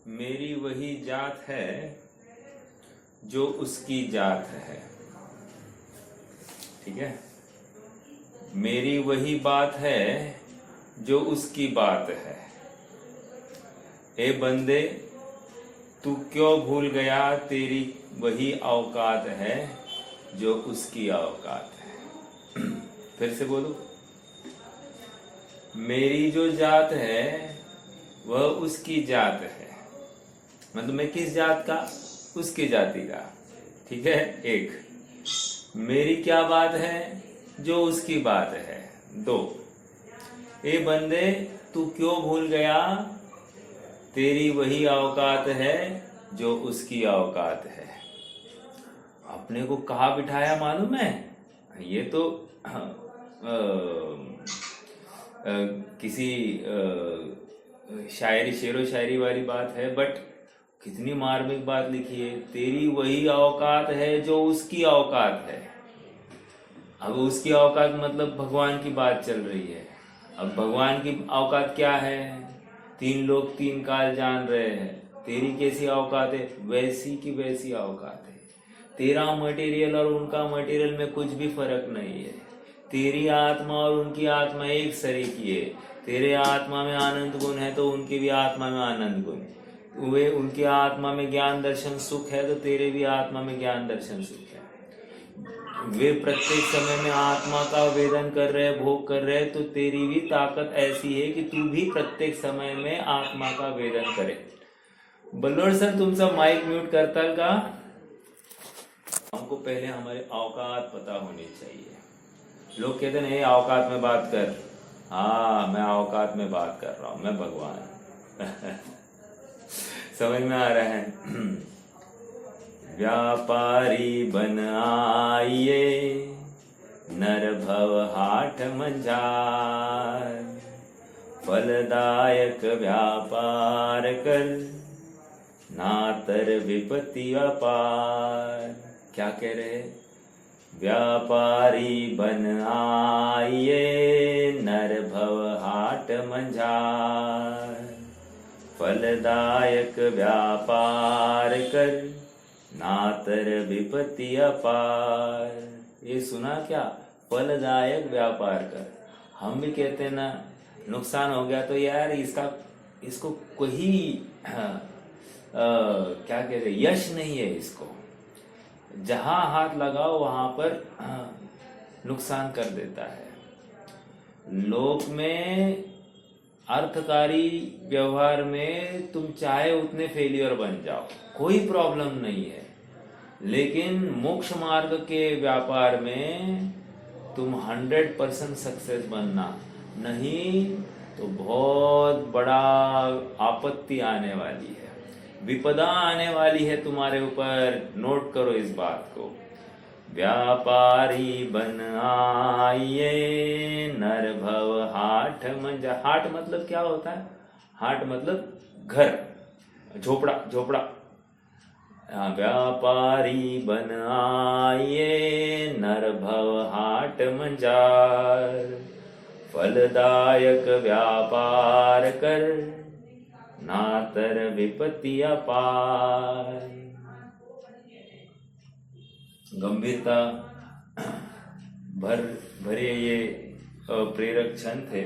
मेरी वही जात है जो उसकी जात है। ठीक है। मेरी वही बात है जो उसकी बात है। ए बंदे तू क्यों भूल गया, तेरी वही औकात है जो उसकी औकात है। फिर से बोलो। मेरी जो जात है वह उसकी जात है। मतलब मैं किस जात का? उसकी जाति का। ठीक है। एक, मेरी क्या बात है जो उसकी बात है। दो, ए बंदे तू क्यों भूल गया, तेरी वही औकात है जो उसकी औकात है। अपने को कहाँ बिठाया मालूम है? ये तो किसी शायरी, शेरो शायरी वाली बात है, बट कितनी मार्मिक बात लिखी है। तेरी वही औकात है जो उसकी औकात है। अब उसकी औकात मतलब भगवान की बात चल रही है। अब भगवान की औकात क्या है? तीन लोग तीन काल जान रहे हैं। तेरी कैसी औकात है? वैसी की वैसी औकात है। तेरा मटेरियल और उनका मटेरियल में कुछ भी फर्क नहीं है। तेरी आत्मा और उनकी आत्मा एक सरीकी है। तेरे आत्मा में आनंद गुण है तो उनकी भी आत्मा में आनंद गुण। वे उनकी आत्मा में ज्ञान दर्शन सुख है तो तेरे भी आत्मा में ज्ञान दर्शन सुख है। वे प्रत्येक समय में आत्मा का वेदन कर रहे, भोग कर रहे, तो तेरी भी ताकत ऐसी है कि तू भी प्रत्येक समय में आत्मा का वेदन करे। बल्लोर सर, तुम सब माइक म्यूट करता का। हमको पहले हमारी औकात पता होनी चाहिए। लोग कहते हैं औकात में बात कर। हाँ, मैं औकात में बात कर रहा हूं, मैं भगवान। समझ में आ रहा है? व्यापारी बन आइए, नर भव हाट मंझार, फलदायक व्यापार कर, नातर विपत्ति अपार। क्या कह रहे? व्यापारी बन आइए, नर भव हाट मंझार, फलदायक व्यापार कर, नातर विपत्ति अपार। ये सुना क्या? फलदायक व्यापार कर। हम भी कहते हैं ना, नुकसान हो गया तो यार इसको कोई क्या कहते, यश नहीं है इसको। जहां हाथ लगाओ वहां पर नुकसान कर देता है। लोक में अर्थकारी व्यवहार में तुम चाहे उतने फेलियर बन जाओ, कोई प्रॉब्लम नहीं है। लेकिन मोक्ष मार्ग के व्यापार में तुम 100% सक्सेस बनना, नहीं तो बहुत बड़ा आपत्ति आने वाली है, विपदा आने वाली है तुम्हारे ऊपर। नोट करो इस बात को। व्यापारी बन आइए, नर भव हाट मंझा। हाट मतलब क्या होता है? हाट मतलब घर, झोपड़ा, झोपड़ा। व्यापारी बन आइए, नर भव हाट मंझार, फलदायक व्यापार कर, नातर विपत्ति अपार। गंभीरता भरे ये प्रेरक क्षण थे।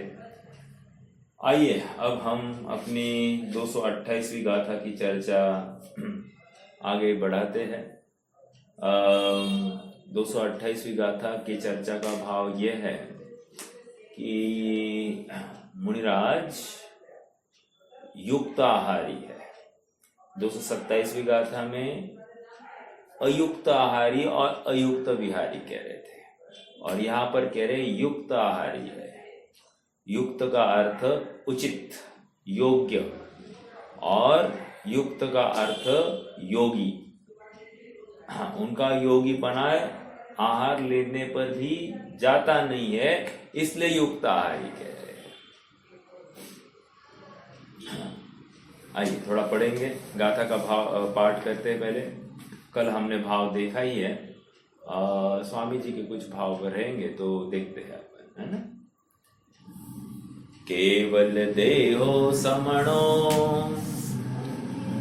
आइए अब हम अपनी 228वीं गाथा की चर्चा आगे बढ़ाते हैं। 228वीं गाथा की चर्चा का भाव यह है कि मुनिराज युक्त आहारी है। 227वीं गाथा में अयुक्त आहारी और अयुक्त विहारी कह रहे थे, और यहाँ पर कह रहे युक्त आहारी है। युक्त का अर्थ उचित, योग्य, और युक्त का अर्थ योगी। हाँ, उनका योगी पना आहार लेने पर भी जाता नहीं है, इसलिए युक्त आहारी कह रहे हैं। आइए थोड़ा पढ़ेंगे, गाथा का भाव पाठ करते हैं पहले। कल हमने भाव देखा ही है, स्वामी जी के कुछ भाव रहेंगे तो देखते हैं अपन, है ना। केवल देहो समणो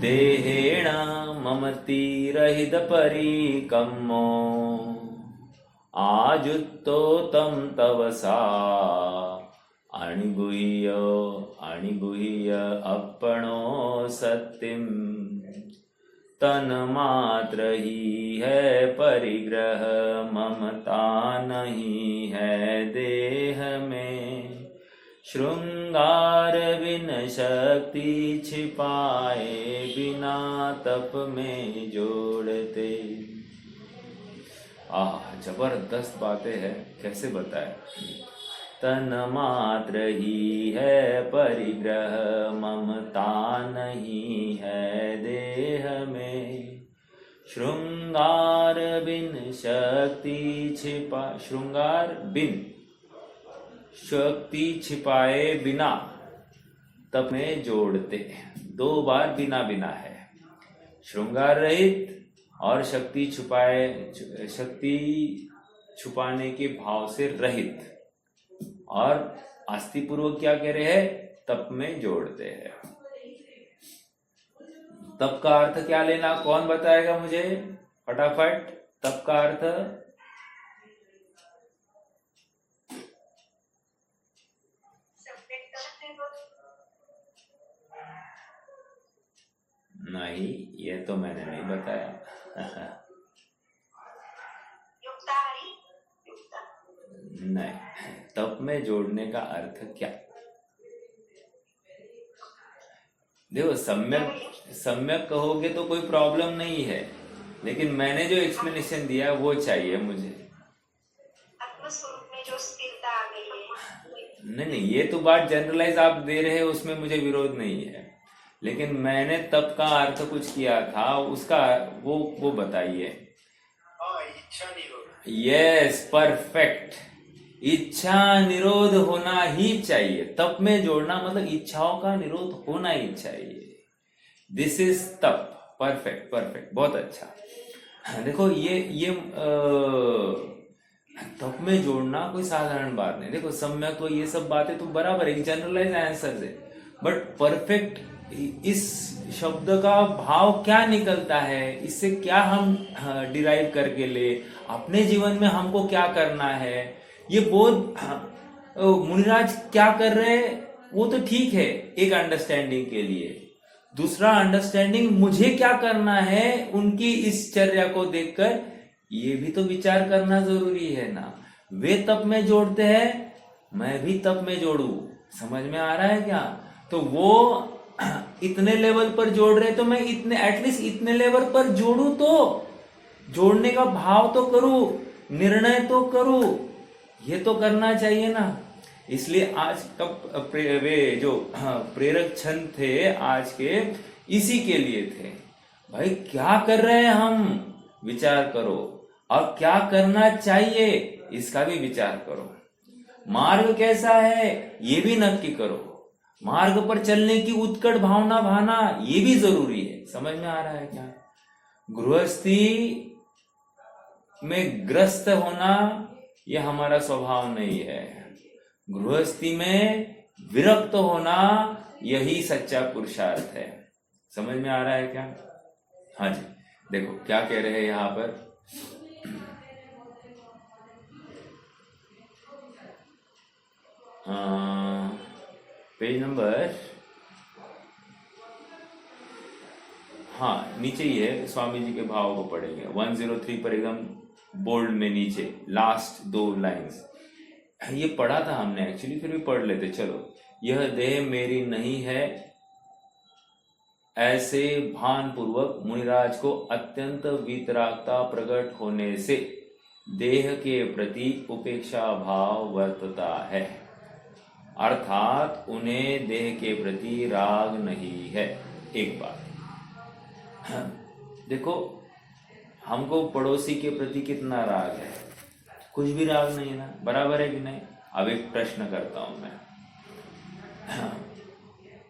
देहेण ममतिरहित परिकम्मो आजुत्तो तं तवसा अणिगुह्य अपणो सत्यम तन्मात्र ही है परिग्रह ममता नहीं है देह में श्रृंगार बिन शक्ति छिपाए बिना तप में जोड़ते। जबरदस्त बातें हैं, कैसे बताए। तन मात्र ही है परिग्रह ममता नहीं है देह में श्रृंगार बिन शक्ति छिपाए बिना तप में जोड़ते। 2 बार बिना बिना है, श्रृंगार रहित और शक्ति छुपाने के भाव से रहित, और आस्ति पूर्वक क्या कह रहे हैं, तप में जोड़ते हैं। तप का अर्थ क्या लेना, कौन बताएगा मुझे फटाफट। तप का अर्थ नहीं, ये तो मैंने नहीं बताया। नहीं, तप में जोड़ने का अर्थ क्या। देखो, सम्यक कहोगे तो कोई प्रॉब्लम नहीं है, लेकिन मैंने जो एक्सप्लेनेशन दिया वो चाहिए मुझे। आत्मस्वरूप में जो स्थिरता आ गई है। नहीं, ये तो बात जनरलाइज आप दे रहे हैं, उसमें मुझे विरोध नहीं है, लेकिन मैंने तप का अर्थ कुछ किया था, उसका वो बताइए। इच्छा निरोध। Yes, perfect. इच्छा निरोध होना ही चाहिए। तप में जोड़ना मतलब इच्छाओं का निरोध होना ही चाहिए। दिस इज तप। परफेक्ट, बहुत अच्छा। देखो, ये तप में जोड़ना कोई साधारण बात नहीं। देखो, सम्यक तो ये सब बातें तो बराबर एक जनरलाइज आंसर है, बट परफेक्ट, इस शब्द का भाव क्या निकलता है, इससे क्या हम डिराइव करके ले, अपने जीवन में हमको क्या करना है, ये बोध मुनिराज क्या कर रहे हैं वो तो ठीक है एक अंडरस्टैंडिंग के लिए। दूसरा अंडरस्टैंडिंग मुझे क्या करना है उनकी इस चर्या को देखकर, ये भी तो विचार करना जरूरी है ना। वे तप में जोड़ते हैं, मैं भी तप में जोड़ू। समझ में आ रहा है क्या। तो वो इतने लेवल पर जोड़ रहे तो मैं एटलीस्ट इतने लेवल पर जोड़ू, तो जोड़ने का भाव तो करूं, निर्णय तो करूं, ये तो करना चाहिए ना। इसलिए आज तब वे जो प्रेरक छंद थे आज के, इसी के लिए थे। भाई क्या कर रहे हैं हम, विचार करो, और क्या करना चाहिए इसका भी विचार करो। मार्ग कैसा है ये भी नक्की करो। मार्ग पर चलने की उत्कट भावना भाना ये भी जरूरी है। समझ में आ रहा है क्या। गृहस्थी में ग्रस्त होना ये हमारा स्वभाव नहीं है। गृहस्थी में विरक्त होना यही सच्चा पुरुषार्थ है। समझ में आ रहा है क्या। हाँ जी, देखो क्या कह रहे हैं यहां पर। पेज नंबर, हाँ नीचे ही है, स्वामी जी के भाव को पढ़ेंगे 103 पर एकदम बोल्ड में नीचे लास्ट 2 लाइंस। ये पढ़ा था हमने एक्चुअली, फिर भी पढ़ लेते चलो। यह देह मेरी नहीं है, ऐसे भान पूर्वक मुनिराज को अत्यंत वितरागता प्रकट होने से देह के प्रति उपेक्षा भाव वर्तता है, अर्थात उन्हें देह के प्रति राग नहीं है। एक बात देखो, हमको पड़ोसी के प्रति कितना राग है, कुछ भी राग नहीं है ना, बराबर है कि नहीं। अब एक प्रश्न करता हूं मैं,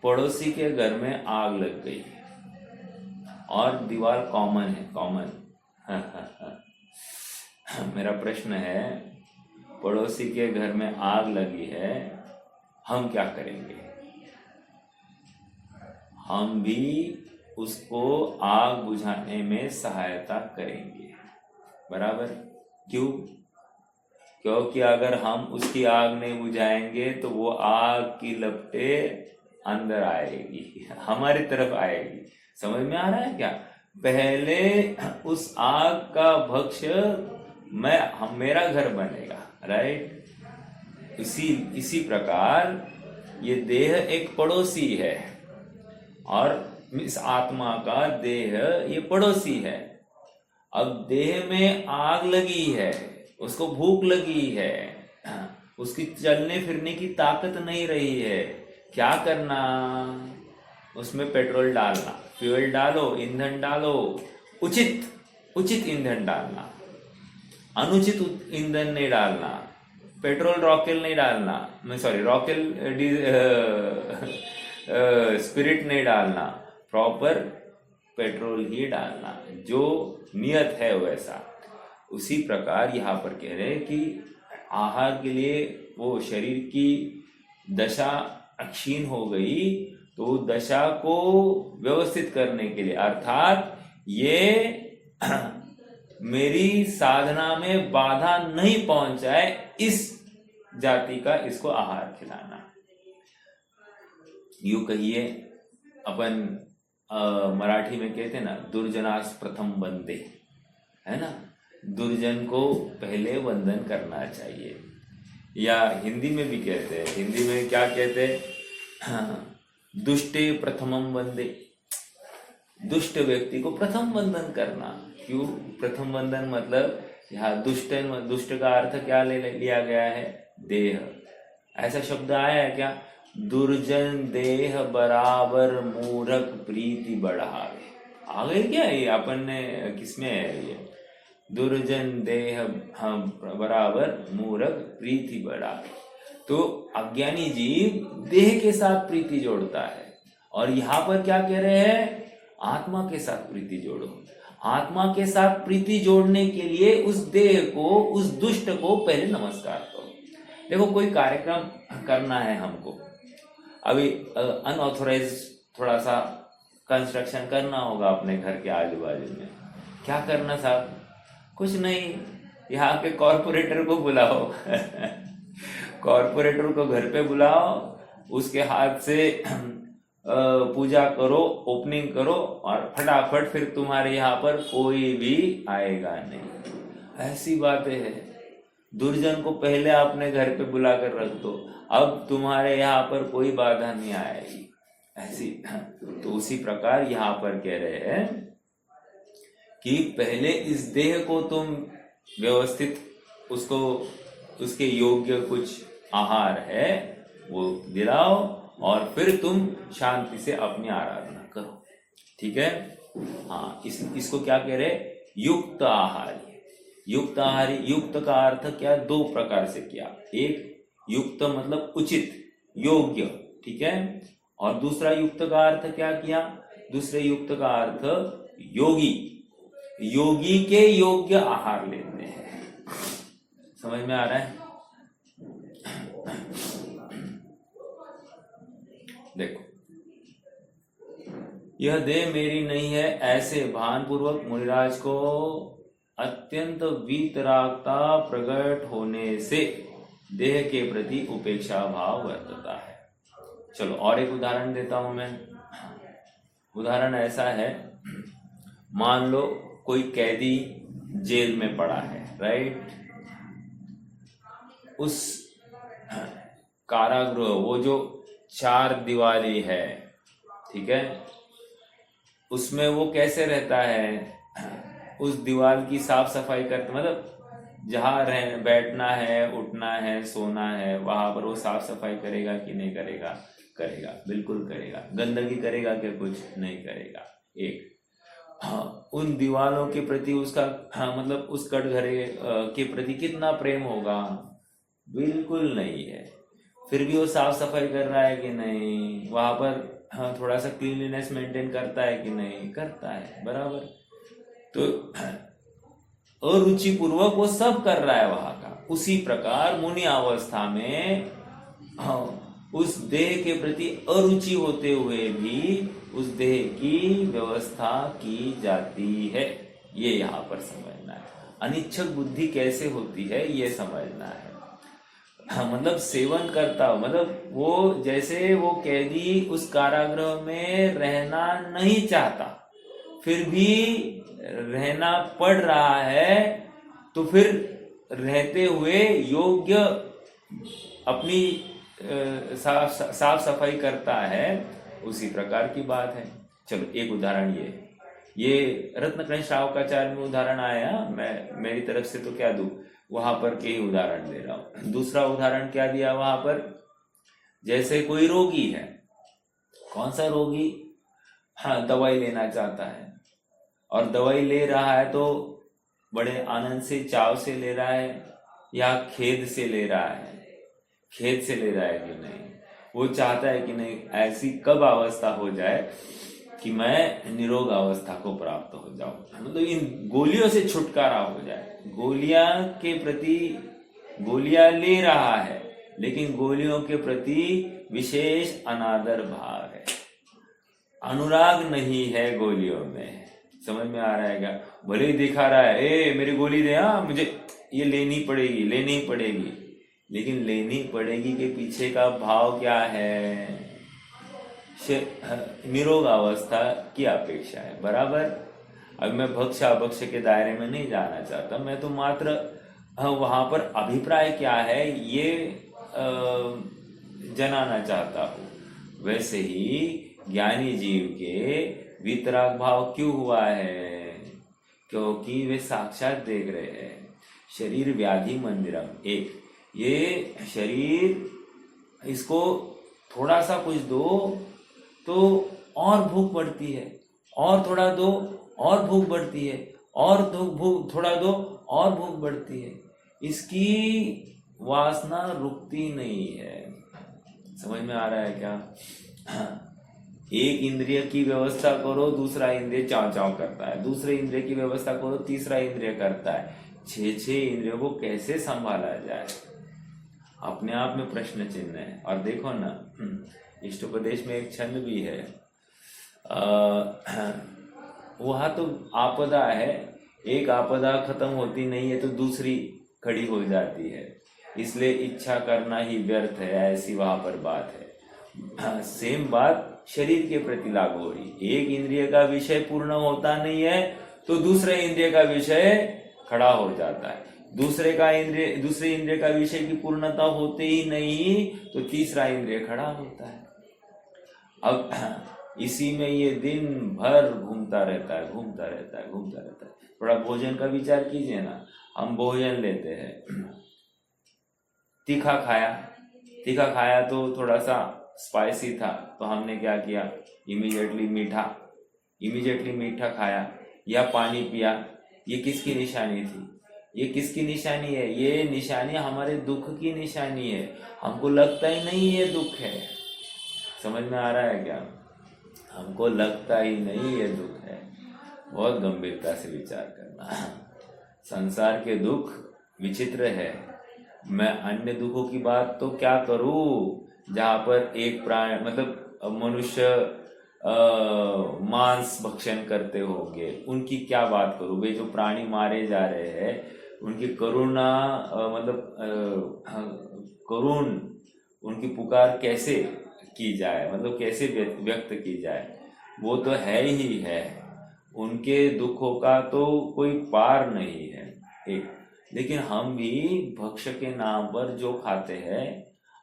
पड़ोसी के घर में आग लग गई और दीवार कॉमन है, कॉमन मेरा प्रश्न है, पड़ोसी के घर में आग लगी है, हम क्या करेंगे। हम भी उसको आग बुझाने में सहायता करेंगे। बराबर? क्यों? क्योंकि अगर हम उसकी आग नहीं बुझाएंगे तो वो आग की लपटें अंदर आएगी, हमारी तरफ आएगी। समझ में आ रहा है क्या? पहले उस आग का भक्ष्य मेरा घर बनेगा, राइट? इसी प्रकार ये देह एक पड़ोसी है और इस आत्मा का देह ये पड़ोसी है। अब देह में आग लगी है, उसको भूख लगी है, उसकी चलने फिरने की ताकत नहीं रही है, क्या करना? उसमें पेट्रोल डालना, फ्यूल डालो, ईंधन डालो, उचित ईंधन डालना, अनुचित ईंधन नहीं डालना, पेट्रोल रॉकेल नहीं डालना, रॉकेल स्पिरिट नहीं डालना, प्रॉपर पेट्रोल ही डालना, जो नियत है वैसा। उसी प्रकार यहाँ पर कह रहे हैं कि आहार के लिए वो शरीर की दशा क्षीण हो गई, तो दशा को व्यवस्थित करने के लिए, अर्थात ये मेरी साधना में बाधा नहीं पहुंचाए, इस जाति का इसको आहार खिलाना। यूं कहिए, अपन मराठी में कहते ना, दुर्जनास प्रथम वंदे, है ना? दुर्जन को पहले वंदन करना चाहिए। या हिंदी में भी कहते हैं, हिंदी में क्या कहते हैं? दुष्टे प्रथमम वंदे, दुष्ट व्यक्ति को प्रथम वंदन करना। क्यों प्रथम वंदन? मतलब यहाँ दुष्ट का अर्थ क्या लिया गया है? देह। ऐसा शब्द आया है क्या? दुर्जन देह बराबर मूर्ख प्रीति बढ़ावे। आ गई क्या ये? अपन ने किसमें है ये? दुर्जन देह बराबर मूर्ख प्रीति बढ़ावे। तो अज्ञानी जीव देह के साथ प्रीति जोड़ता है, और यहाँ पर क्या कह रहे हैं? आत्मा के साथ प्रीति जोड़ो। आत्मा के साथ प्रीति जोड़ने के लिए उस देह को, उस दुष्ट को पहले नमस्कार करो। देखो, कोई कार्यक्रम करना है हमको, अभी अनऑथोराइज थोड़ा सा कंस्ट्रक्शन करना होगा अपने घर के आजू बाजू में। क्या करना साहब? कुछ नहीं, यहाँ के कॉर्पोरेटर को बुलाओ कॉर्पोरेटर को घर पे बुलाओ, उसके हाथ से पूजा करो, ओपनिंग करो, और फटाफट फिर तुम्हारे यहाँ पर कोई भी आएगा नहीं। ऐसी बातें हैं। दुर्जन को पहले अपने घर पे बुला कर रख दो, अब तुम्हारे यहाँ पर कोई बाधा नहीं आएगी। ऐसी तो उसी प्रकार यहाँ पर कह रहे हैं कि पहले इस देह को तुम व्यवस्थित, उसको उसके योग्य कुछ आहार है वो दिलाओ, और फिर तुम शांति से अपनी आराधना करो। ठीक है? हाँ, इसको क्या कह रहे? युक्त आहार। युक्त आहार, युक्त का अर्थ क्या? दो प्रकार से किया। एक युक्त मतलब उचित, योग्य, ठीक है? और दूसरा युक्त का अर्थ क्या किया? दूसरे युक्त का अर्थ योगी, योगी के योग्य आहार लेते हैं। समझ में आ रहा है? देखो, यह देह मेरी नहीं है, ऐसे भान पूर्वक मुनिराज को अत्यंत वीतरागता प्रकट होने से देह के प्रति उपेक्षा भाव वर्तता है। चलो और एक उदाहरण देता हूं मैं। उदाहरण ऐसा है, मान लो कोई कैदी जेल में पड़ा है, राइट? उस कारागृह, वो जो 4 दीवारी है, ठीक है, उसमें वो कैसे रहता है? उस दीवार की साफ सफाई करते, मतलब जहाँ बैठना है, उठना है, सोना है, वहां पर वो साफ सफाई करेगा कि नहीं करेगा? करेगा, बिल्कुल करेगा। गंदगी करेगा क्या? कुछ नहीं करेगा। एक, हाँ, उन दीवारों के प्रति उसका, हाँ, मतलब उस कटघरे के प्रति कितना प्रेम होगा? बिल्कुल नहीं है। फिर भी वो साफ सफाई कर रहा है कि नहीं? वहां पर हाँ, थोड़ा सा क्लीनलीनेस मेंटेन करता है कि नहीं? करता है, बराबर। तो अरुचि पूर्वक वो सब कर रहा है वहां का। उसी प्रकार मुनि अवस्था में हाँ, उस देह के प्रति अरुचि होते हुए भी उस देह की व्यवस्था की जाती है। ये यहाँ पर समझना है। अनिच्छक बुद्धि कैसे होती है ये समझना है। मतलब सेवन करता हो, मतलब वो जैसे वो कैदी उस कारागृह में रहना नहीं चाहता, फिर भी रहना पड़ रहा है, तो फिर रहते हुए योग्य अपनी साफ सफाई करता है, उसी प्रकार की बात है। चलो एक उदाहरण ये रत्नकर्ण श्रावकाचार्य में उदाहरण आया, मैं मेरी तरफ से तो क्या दूं, वहां पर के ही उदाहरण दे रहा हूं। दूसरा उदाहरण क्या दिया वहां पर, जैसे कोई रोगी है, कौन सा रोगी, हाँ दवाई लेना चाहता है, और दवाई ले रहा है तो बड़े आनंद से चाव से ले रहा है या खेद से ले रहा है, खेद से ले रहा है कि नहीं, वो चाहता है कि नहीं ऐसी कब अवस्था हो जाए कि मैं निरोग अवस्था को प्राप्त हो जाऊं, मतलब इन गोलियों से छुटकारा हो जाए। गोलियां के प्रति, गोलियां ले रहा है लेकिन गोलियों के प्रति विशेष अनादर भाव है, अनुराग नहीं है गोलियों में। समझ में आ रहा है क्या? भले ही दिखा रहा है, ए मेरी गोली दे, हाँ मुझे ये लेनी पड़ेगी, लेनी पड़ेगी, लेकिन लेनी पड़ेगी के पीछे का भाव क्या है? निरोग अवस्था की अपेक्षा है, बराबर। अब मैं भक्ष अभक्ष के दायरे में नहीं जाना चाहता, मैं तो मात्र वहां पर अभिप्राय क्या है ये जनाना चाहता हूं। वैसे ही ज्ञानी जीव के वितराग भाव क्यों हुआ है? क्योंकि वे साक्षात देख रहे हैं शरीर व्याधि मंदिरम, एक ये शरीर, इसको थोड़ा सा कुछ दो तो और भूख बढ़ती है, और थोड़ा दो और भूख बढ़ती है, और भूख थोड़ा दो और भूख बढ़ती है, इसकी वासना रुकती नहीं है। समझ में आ रहा है क्या? एक इंद्रिय की व्यवस्था करो, दूसरा इंद्रिय चाव चाव करता है, दूसरे इंद्रिय की व्यवस्था करो, तीसरा इंद्रिय करता है। 6 इंद्रियों को कैसे संभाला जाए, अपने आप में प्रश्न चिन्ह है। और देखो ना, इष्टोपदेश में एक छंद भी है, वहां तो आपदा है, एक आपदा खत्म होती नहीं है तो दूसरी खड़ी हो जाती है, इसलिए इच्छा करना ही व्यर्थ है, ऐसी वहां पर बात है। सेम बात शरीर के प्रति लागू हो रही। एक इंद्रिय का विषय पूर्ण होता नहीं है तो दूसरे इंद्रिय का विषय खड़ा हो जाता है, दूसरे इंद्रिय का विषय की पूर्णता होते ही नहीं तो तीसरा इंद्रिय खड़ा होता है। अब इसी में ये दिन भर घूमता रहता है, घूमता रहता है, घूमता रहता है। थोड़ा भोजन का विचार कीजिए ना, हम भोजन लेते हैं, तीखा खाया तो थोड़ा सा स्पाइसी था, तो हमने क्या किया, इमीडिएटली मीठा खाया या पानी पिया। ये किसकी निशानी थी? ये किसकी निशानी है? ये निशानी हमारे दुख की निशानी है, हमको लगता ही नहीं ये दुख है। समझ में आ रहा है क्या? हमको लगता ही नहीं ये दुख है। बहुत गंभीरता से विचार करना। संसार के दुख विचित्र है। मैं अन्य दुखों की बात तो क्या करूं, जहां पर एक प्राणी, मतलब मनुष्य मांस भक्षण करते होंगे, उनकी क्या बात करूं। वे जो प्राणी मारे जा रहे हैं उनकी करुणा, करुण उनकी पुकार कैसे की जाए, मतलब कैसे व्यक्त की जाए, वो तो है ही है। उनके दुखों का तो कोई पार नहीं है एक। लेकिन हम भी भक्ष्य के नाम पर जो खाते हैं,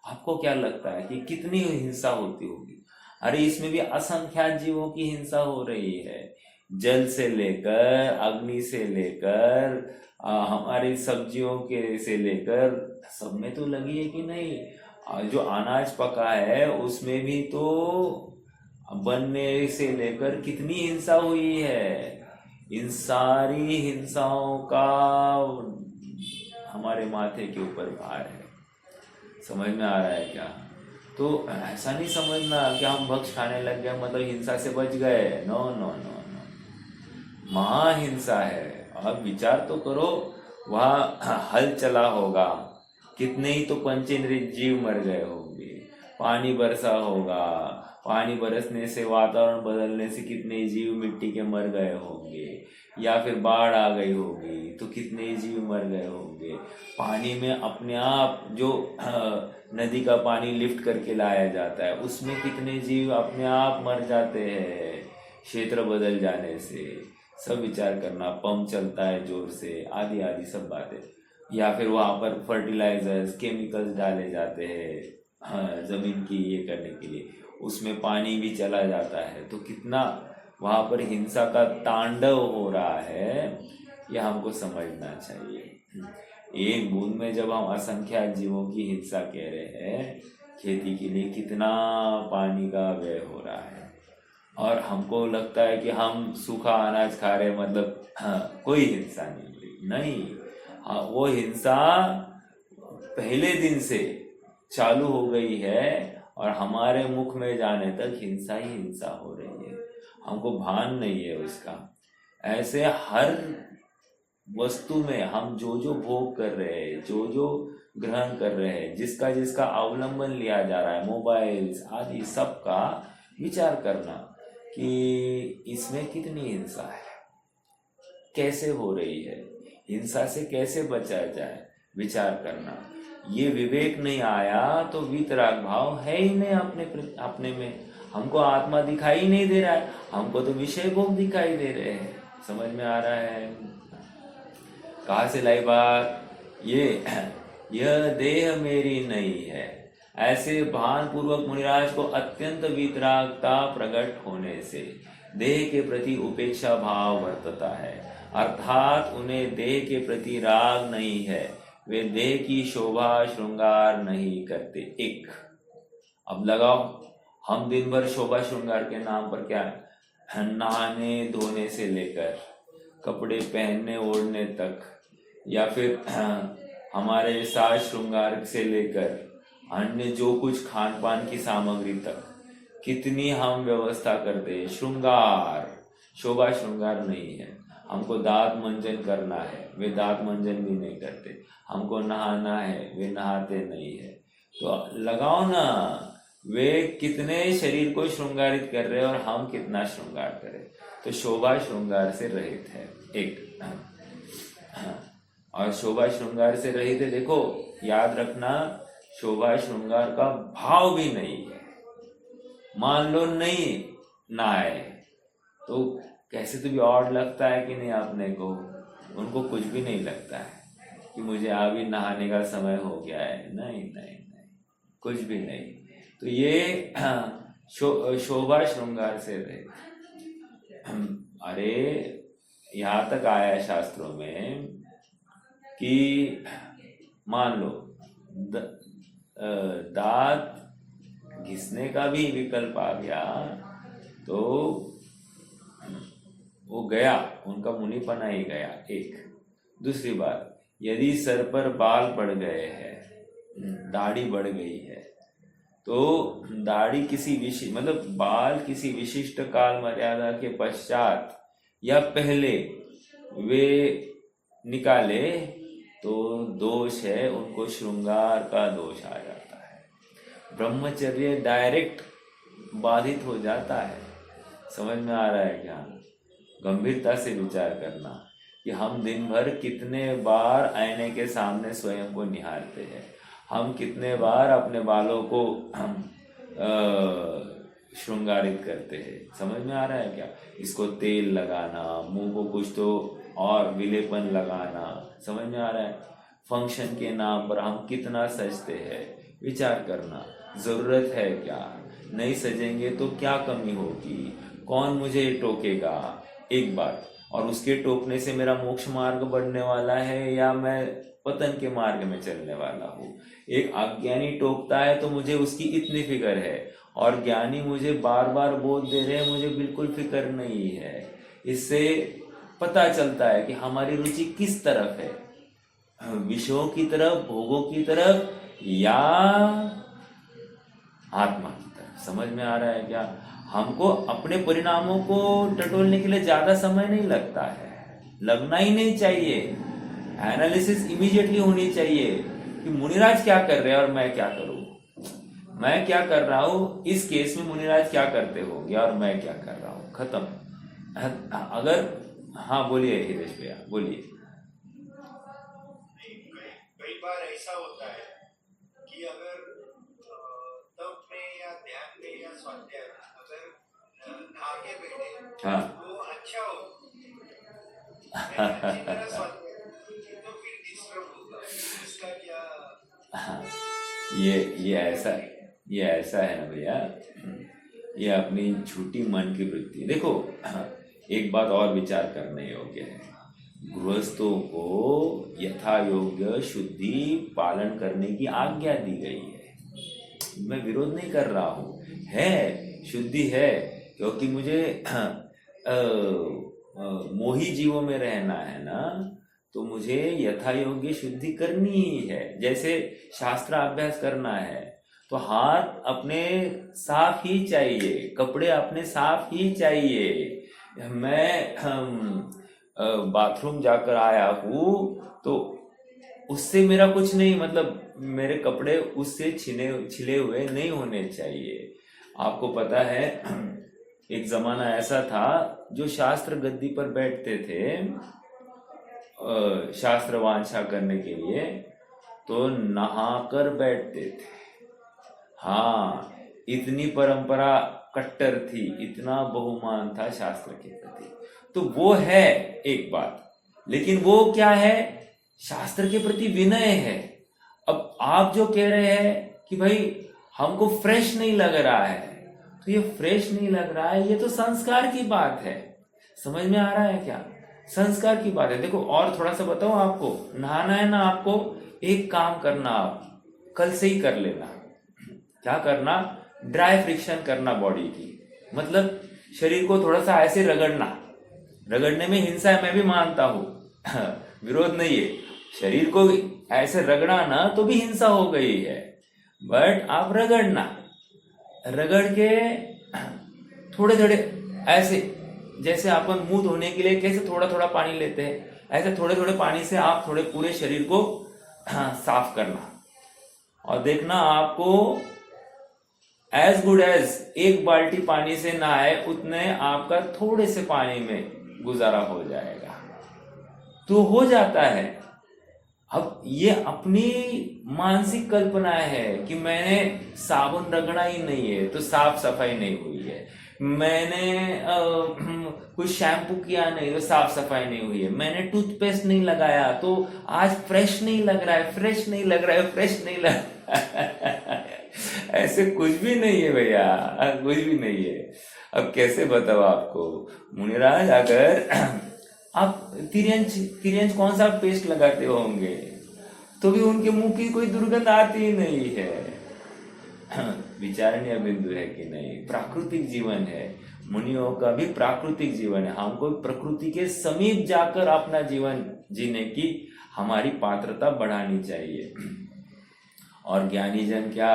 आपको क्या लगता है कि कितनी हिंसा होती होगी? अरे इसमें भी असंख्यात जीवों की हिंसा हो रही है, जल से लेकर, अग्नि से लेकर, हमारी सब्जियों के से लेकर, सब में तो लगी है कि नहीं? जो अनाज पका है उसमें भी तो बनने से लेकर कितनी हिंसा हुई है। इन सारी हिंसाओं का हमारे माथे के ऊपर भार है। समझ में आ रहा है क्या? तो ऐसा नहीं समझना कि हम भक्ष खाने लग गए मतलब हिंसा से बच गए। नो नो नो नो, महाहिंसा है। अब विचार तो करो, वहां हल चला होगा, कितने ही तो पंचेंद्रिय जीव मर गए होंगे, पानी बरसा होगा, पानी बरसने से, वातावरण बदलने से कितने जीव मिट्टी के मर गए होंगे, या फिर बाढ़ आ गई होगी तो कितने जीव मर गए होंगे। पानी में अपने आप जो नदी का पानी लिफ्ट करके लाया जाता है उसमें कितने जीव अपने आप मर जाते हैं क्षेत्र बदल जाने से। सब विचार करना, पंप चलता है जोर से, आदि आदि सब बातें। या फिर वहाँ पर फर्टिलाइजर्स, केमिकल्स डाले जाते हैं जमीन की ये करने के लिए, उसमें पानी भी चला जाता है। तो कितना वहाँ पर हिंसा का तांडव हो रहा है, यह हमको समझना चाहिए। एक बूंद में जब हम असंख्यात जीवों की हिंसा कह रहे हैं, खेती के लिए कितना पानी का व्यय हो रहा है, और हमको लगता है कि हम सूखा अनाज खा रहे, मतलब कोई हिंसा नहीं हो रही। नहीं, वो हिंसा पहले दिन से चालू हो गई है और हमारे मुख में जाने तक हिंसा ही हिंसा हो रही है, हमको भान नहीं है उसका। ऐसे हर वस्तु में हम जो जो भोग कर रहे हैं, जो जो ग्रहण कर रहे हैं, जिसका जिसका अवलंबन लिया जा रहा है, मोबाइल्स आदि, सबका विचार करना कि इसमें कितनी हिंसा है, कैसे हो रही है, हिंसा से कैसे बचा जाए, विचार करना। ये विवेक नहीं आया तो वीतराग भाव है ही नहीं अपने में। हमको आत्मा दिखाई नहीं दे रहा है, हमको तो विषय भोग दिखाई दे रहे हैं। समझ में आ रहा है? कहाँ से लाई बात? यह देह मेरी नहीं है, ऐसे भान पूर्वक मुनिराज को अत्यंत वीतरागता प्रकट होने से देह के प्रति उपेक्षा भाव वर्तता है, अर्थात उन्हें देह के प्रति राग नहीं है, वे देह की शोभा श्रृंगार नहीं करते। एक, अब लगाओ, हम दिन भर शोभा श्रृंगार के नाम पर क्या, नहाने धोने से लेकर कपड़े पहनने ओढ़ने तक, या फिर हमारे साज श्रृंगार से लेकर अन्य जो कुछ खान पान की सामग्री तक, कितनी हम व्यवस्था करते हैं। श्रृंगार, शोभा श्रृंगार नहीं है। हमको दांत मंजन करना है, वे दांत मंजन भी नहीं करते। हमको नहाना है, वे नहाते नहीं है। तो लगाओ ना, वे कितने शरीर को श्रृंगारित कर रहे हैं और हम कितना श्रृंगार करें। तो शोभा श्रृंगार से रहित है एक, और शोभा श्रृंगार से रहित है। देखो याद रखना, शोभा श्रृंगार का भाव भी नहीं है। मान लो नहीं नहाए तो कैसे तो भी ऑड लगता है कि नहीं आपने को, उनको कुछ भी नहीं लगता है कि मुझे अभी नहाने का समय हो गया है। नहीं नहीं नहीं, कुछ भी नहीं। तो ये शोभा श्रृंगार से रहे। अरे यहाँ तक आया शास्त्रों में कि मान लो दांत घिसने का भी विकल्प आ गया तो वो गया, उनका मुनिपना ही गया। एक दूसरी बात, यदि सर पर बाल पड़ गए हैं, दाढ़ी बढ़ गई है, तो दाढ़ी किसी विशिष्ट, मतलब बाल किसी विशिष्ट काल मर्यादा के पश्चात या पहले वे निकाले तो दोष है, उनको श्रृंगार का दोष आ जाता है। ब्रह्मचर्य डायरेक्ट बाधित हो जाता है। समझ में आ रहा है क्या? गंभीरता से विचार करना कि हम दिन भर कितने बार आईने के सामने स्वयं को निहारते हैं, हम कितने बार अपने बालों को हम श्रृंगारित करते हैं। समझ में आ रहा है क्या? इसको तेल लगाना, मुंह को कुछ तो और विलेपन लगाना, समझ में आ रहा है? फंक्शन के नाम पर हम कितना सजते हैं, विचार करना। जरूरत है क्या? नहीं सजेंगे तो क्या कमी होगी? कौन मुझे टोकेगा? एक बात, और उसके टोकने से मेरा मोक्ष मार्ग बढ़ने वाला है या मैं पतन के मार्ग में चलने वाला हूँ। एक अज्ञानी टोकता है तो मुझे उसकी इतनी फिक्र है, और ज्ञानी मुझे बार बार बोध दे रहे हैं, मुझे बिल्कुल फिक्र नहीं है। इससे पता चलता है कि हमारी रुचि किस तरफ है, विषयों की तरफ, भोगों की तरफ, या आत्मा की तरफ। समझ में आ रहा है क्या? हमको अपने परिणामों को टटोलने के लिए ज्यादा समय नहीं लगता है, लगना ही नहीं चाहिए। एनालिसिस इमीडिएटली होनी चाहिए कि मुनिराज क्या कर रहे हैं और मैं क्या करूं। मैं क्या कर रहा हूं इस केस में, मुनिराज क्या करते होंगे और मैं क्या कर रहा हूं, खत्म। अगर हाँ बोलिए हितेश भैया बोलिए। कई बार ऐसा होता है कि अगर तप में या ध्यान में या स्वाध्याय में अगर नहा के बैठे हाँ तो अच्छा हो, अच्छी तरह स्वाध्याय तो फिर डिस्टर्ब होगा, इसका क्या? हाँ, ये ऐसा है ना भैया, ये अपनी झूठी मन की वृत्ति है। देखो एक बात और विचार करने योग्य है, गृहस्थों को यथा योग्य शुद्धि पालन करने की आज्ञा दी गई है। मैं विरोध नहीं कर रहा हूँ, है शुद्धि है, क्योंकि मुझे मोही जीवों में रहना है ना, तो मुझे यथा योग्य शुद्धि करनी ही है। जैसे शास्त्राभ्यास करना है तो हाथ अपने साफ ही चाहिए, कपड़े अपने साफ ही चाहिए। मैं बाथरूम जाकर आया हूँ तो उससे मेरा कुछ नहीं, मतलब मेरे कपड़े उससे छिले हुए नहीं होने चाहिए। आपको पता है एक जमाना ऐसा था जो शास्त्र गद्दी पर बैठते थे शास्त्र वांछा करने के लिए, तो नहाकर बैठते थे। हाँ, इतनी परंपरा कट्टर थी, इतना बहुमान था शास्त्र के प्रति। तो वो है एक बात, लेकिन वो क्या है, शास्त्र के प्रति विनय है। अब आप जो कह रहे हैं कि भाई हमको फ्रेश नहीं लग रहा है, तो ये फ्रेश नहीं लग रहा है, ये तो संस्कार की बात है। समझ में आ रहा है क्या? संस्कार की बात है। देखो और थोड़ा सा बताओ, आपको नहाना है ना, आपको एक काम करना, आप कल से ही कर लेना। क्या करना? ड्राई फ्रिक्शन करना बॉडी की, मतलब शरीर को थोड़ा सा ऐसे रगड़ना। रगड़ने में हिंसा है, मैं भी मानता हूँ विरोध नहीं है। शरीर को ऐसे रगड़ा ना तो भी हिंसा हो गई है, बट आप रगड़ना, रगड़ के थोड़े थोड़े ऐसे, जैसे अपन मुंह धोने के लिए कैसे थोड़ा थोड़ा पानी लेते हैं, ऐसे थोड़े थोड़े पानी से आप थोड़े पूरे शरीर को साफ करना। और देखना आपको एज गुड एज एक बाल्टी पानी से नहाए उतने आपका थोड़े से पानी में गुजारा हो जाएगा, तो हो जाता है। अब ये अपनी मानसिक कल्पना है कि मैंने साबुन रगड़ा ही नहीं है तो साफ सफाई नहीं हुई है, मैंने कुछ शैम्पू किया नहीं तो साफ सफाई नहीं हुई है, मैंने टूथपेस्ट नहीं लगाया तो आज फ्रेश नहीं लग रहा है, फ्रेश नहीं लग रहा है, फ्रेश नहीं लग ऐसे कुछ भी नहीं है भैया, कुछ भी नहीं है। अब कैसे बताओ आपको मुनिराज, अगर आप तिरंज कौन सा पेस्ट लगाते होंगे तो भी उनके मुंह की कोई दुर्गंध आती ही नहीं है। विचारणीय बिंदु है कि नहीं? प्राकृतिक जीवन है, मुनियों का भी प्राकृतिक जीवन है। हमको प्रकृति के समीप जाकर अपना जीवन जीने की हमारी पात्रता बढ़ानी चाहिए। और ज्ञानी जन क्या,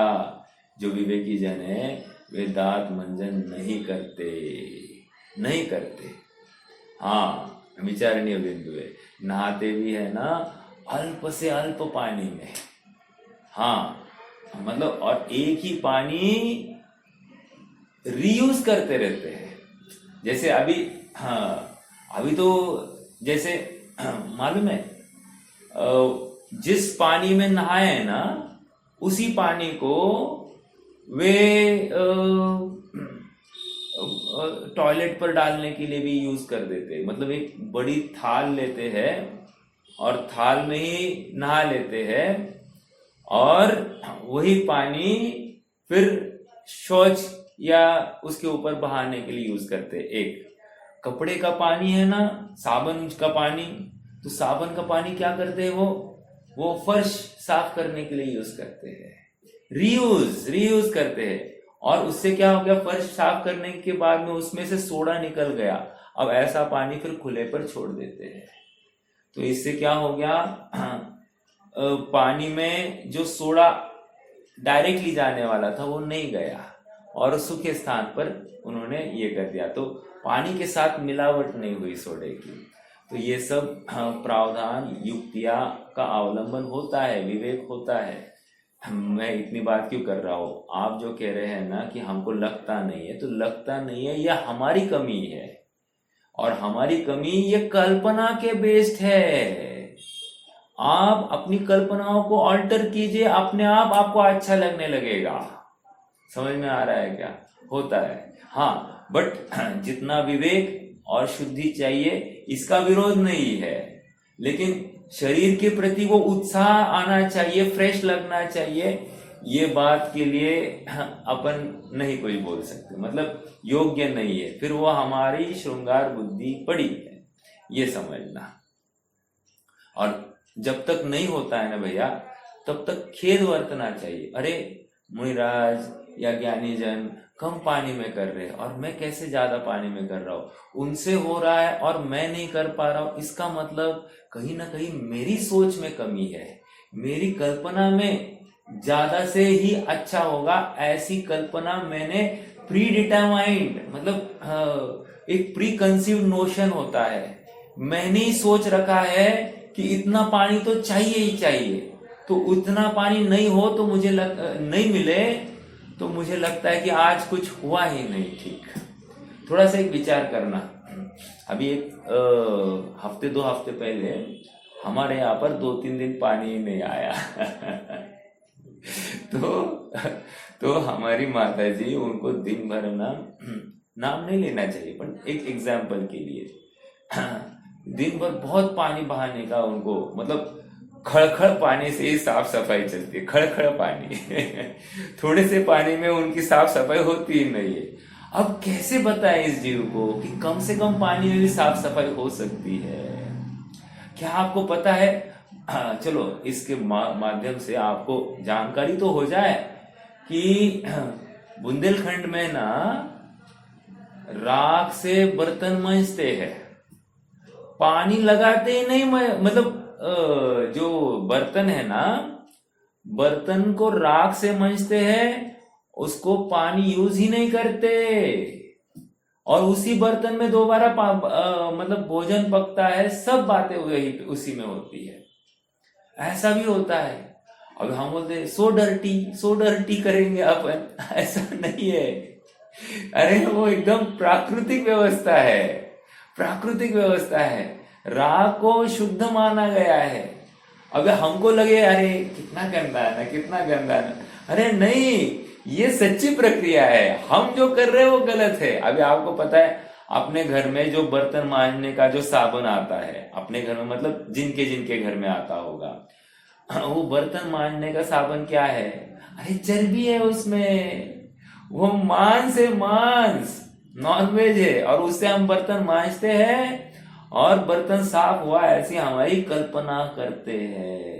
जो विवेकी जन है, वे दांत मंजन नहीं करते। हाँ, विचारणीय बिंदु है। नहाते भी है ना अल्प से अल्प पानी में, हाँ मतलब, और एक ही पानी रीयूज करते रहते हैं। जैसे अभी, हाँ अभी तो जैसे मालूम है, जिस पानी में नहाए है ना उसी पानी को वे टॉयलेट पर डालने के लिए भी यूज कर देते हैं। मतलब एक बड़ी थाल लेते हैं और थाल में ही नहा लेते हैं, और वही पानी फिर शौच या उसके ऊपर बहाने के लिए यूज करते हैं। एक कपड़े का पानी है ना, साबुन का पानी, तो साबुन का पानी क्या करते हैं, वो फर्श साफ करने के लिए यूज करते हैं, रीयूज करते हैं। और उससे क्या हो गया, फर्श साफ करने के बाद में उसमें से सोडा निकल गया, अब ऐसा पानी फिर खुले पर छोड़ देते हैं। तो इससे क्या हो गया, पानी में जो सोडा डायरेक्टली जाने वाला था वो नहीं गया, और सूखे स्थान पर उन्होंने ये कर दिया, तो पानी के साथ मिलावट नहीं हुई सोडे की। तो ये सब प्रावधान युक्तियां का अवलंबन होता है, विवेक होता है। मैं इतनी बात क्यों कर रहा हूँ, आप जो कह रहे हैं ना कि हमको लगता नहीं है, तो लगता नहीं है यह हमारी कमी है, और हमारी कमी ये कल्पना के बेस्ड है। आप अपनी कल्पनाओं को ऑल्टर कीजिए, अपने आप आपको अच्छा लगने लगेगा। समझ में आ रहा है क्या होता है? हाँ, बट जितना विवेक और शुद्धि चाहिए इसका विरोध नहीं है, लेकिन शरीर के प्रति वो उत्साह आना चाहिए, फ्रेश लगना चाहिए, ये बात के लिए अपन नहीं कुछ बोल सकते, मतलब योग्य नहीं है, फिर वो हमारी श्रृंगार बुद्धि पड़ी है, ये समझना। और जब तक नहीं होता है ना भैया, तब तक खेद वर्तना चाहिए। अरे मुनिराज या ज्ञानी जन कम पानी में कर रहे हैं और मैं कैसे ज्यादा पानी में कर रहा हूँ, उनसे हो रहा है और मैं नहीं कर पा रहा हूँ, इसका मतलब कहीं ना कहीं मेरी सोच में कमी है, मेरी कल्पना में ज्यादा से ही अच्छा होगा, ऐसी कल्पना मैंने प्री डिटरमाइंड, मतलब एक प्री कंसीव्ड नोशन होता है, मैंने ही सोच रखा है कि इतना पानी तो चाहिए ही चाहिए, तो उतना पानी नहीं हो तो मुझे नहीं मिले तो मुझे लगता है कि आज कुछ हुआ ही नहीं ठीक। थोड़ा सा एक विचार करना, अभी एक हफ्ते 2 हफ्ते पहले हमारे यहाँ पर 2-3 दिन पानी नहीं आया तो हमारी माता जी, उनको दिन भर नाम नहीं लेना चाहिए पर एक एग्जाम्पल के लिए दिन भर बहुत पानी बहाने का उनको, मतलब खड़खड़ पानी से ही साफ सफाई चलती है, खड़खड़ पानी थोड़े से पानी में उनकी साफ सफाई होती ही नहीं है। अब कैसे बताएं इस जीव को कि कम से कम पानी में भी साफ सफाई हो सकती है? क्या आपको पता है? चलो इसके माध्यम से आपको जानकारी तो हो जाए कि बुंदेलखंड में ना राख से बर्तन मांजते हैं, पानी लगाते ही नहीं, मतलब जो बर्तन है ना, बर्तन को राख से मांजते हैं, उसको पानी यूज ही नहीं करते, और उसी बर्तन में दोबारा मतलब भोजन पकता है, सब बातें वही उसी में होती है। ऐसा भी होता है। अब हम बोलते हैं सो डर्टी करेंगे अपन, ऐसा नहीं है। अरे वो एकदम प्राकृतिक व्यवस्था है, प्राकृतिक व्यवस्था है, राख को शुद्ध माना गया है। अब हमको लगे अरे कितना गंदा है ना, कितना गंदा है ना, अरे नहीं, ये सच्ची प्रक्रिया है, हम जो कर रहे हैं वो गलत है। अभी आपको पता है अपने घर में जो बर्तन मांजने का जो साबुन आता है, अपने घर में मतलब जिनके जिनके घर में आता होगा, वो बर्तन मांजने का साबुन क्या है? अरे चर्बी है उसमें, वो मांस है, मांस नॉनवेज है, और उससे हम बर्तन मांजते हैं और बर्तन साफ हुआ ऐसी हमारी कल्पना करते हैं।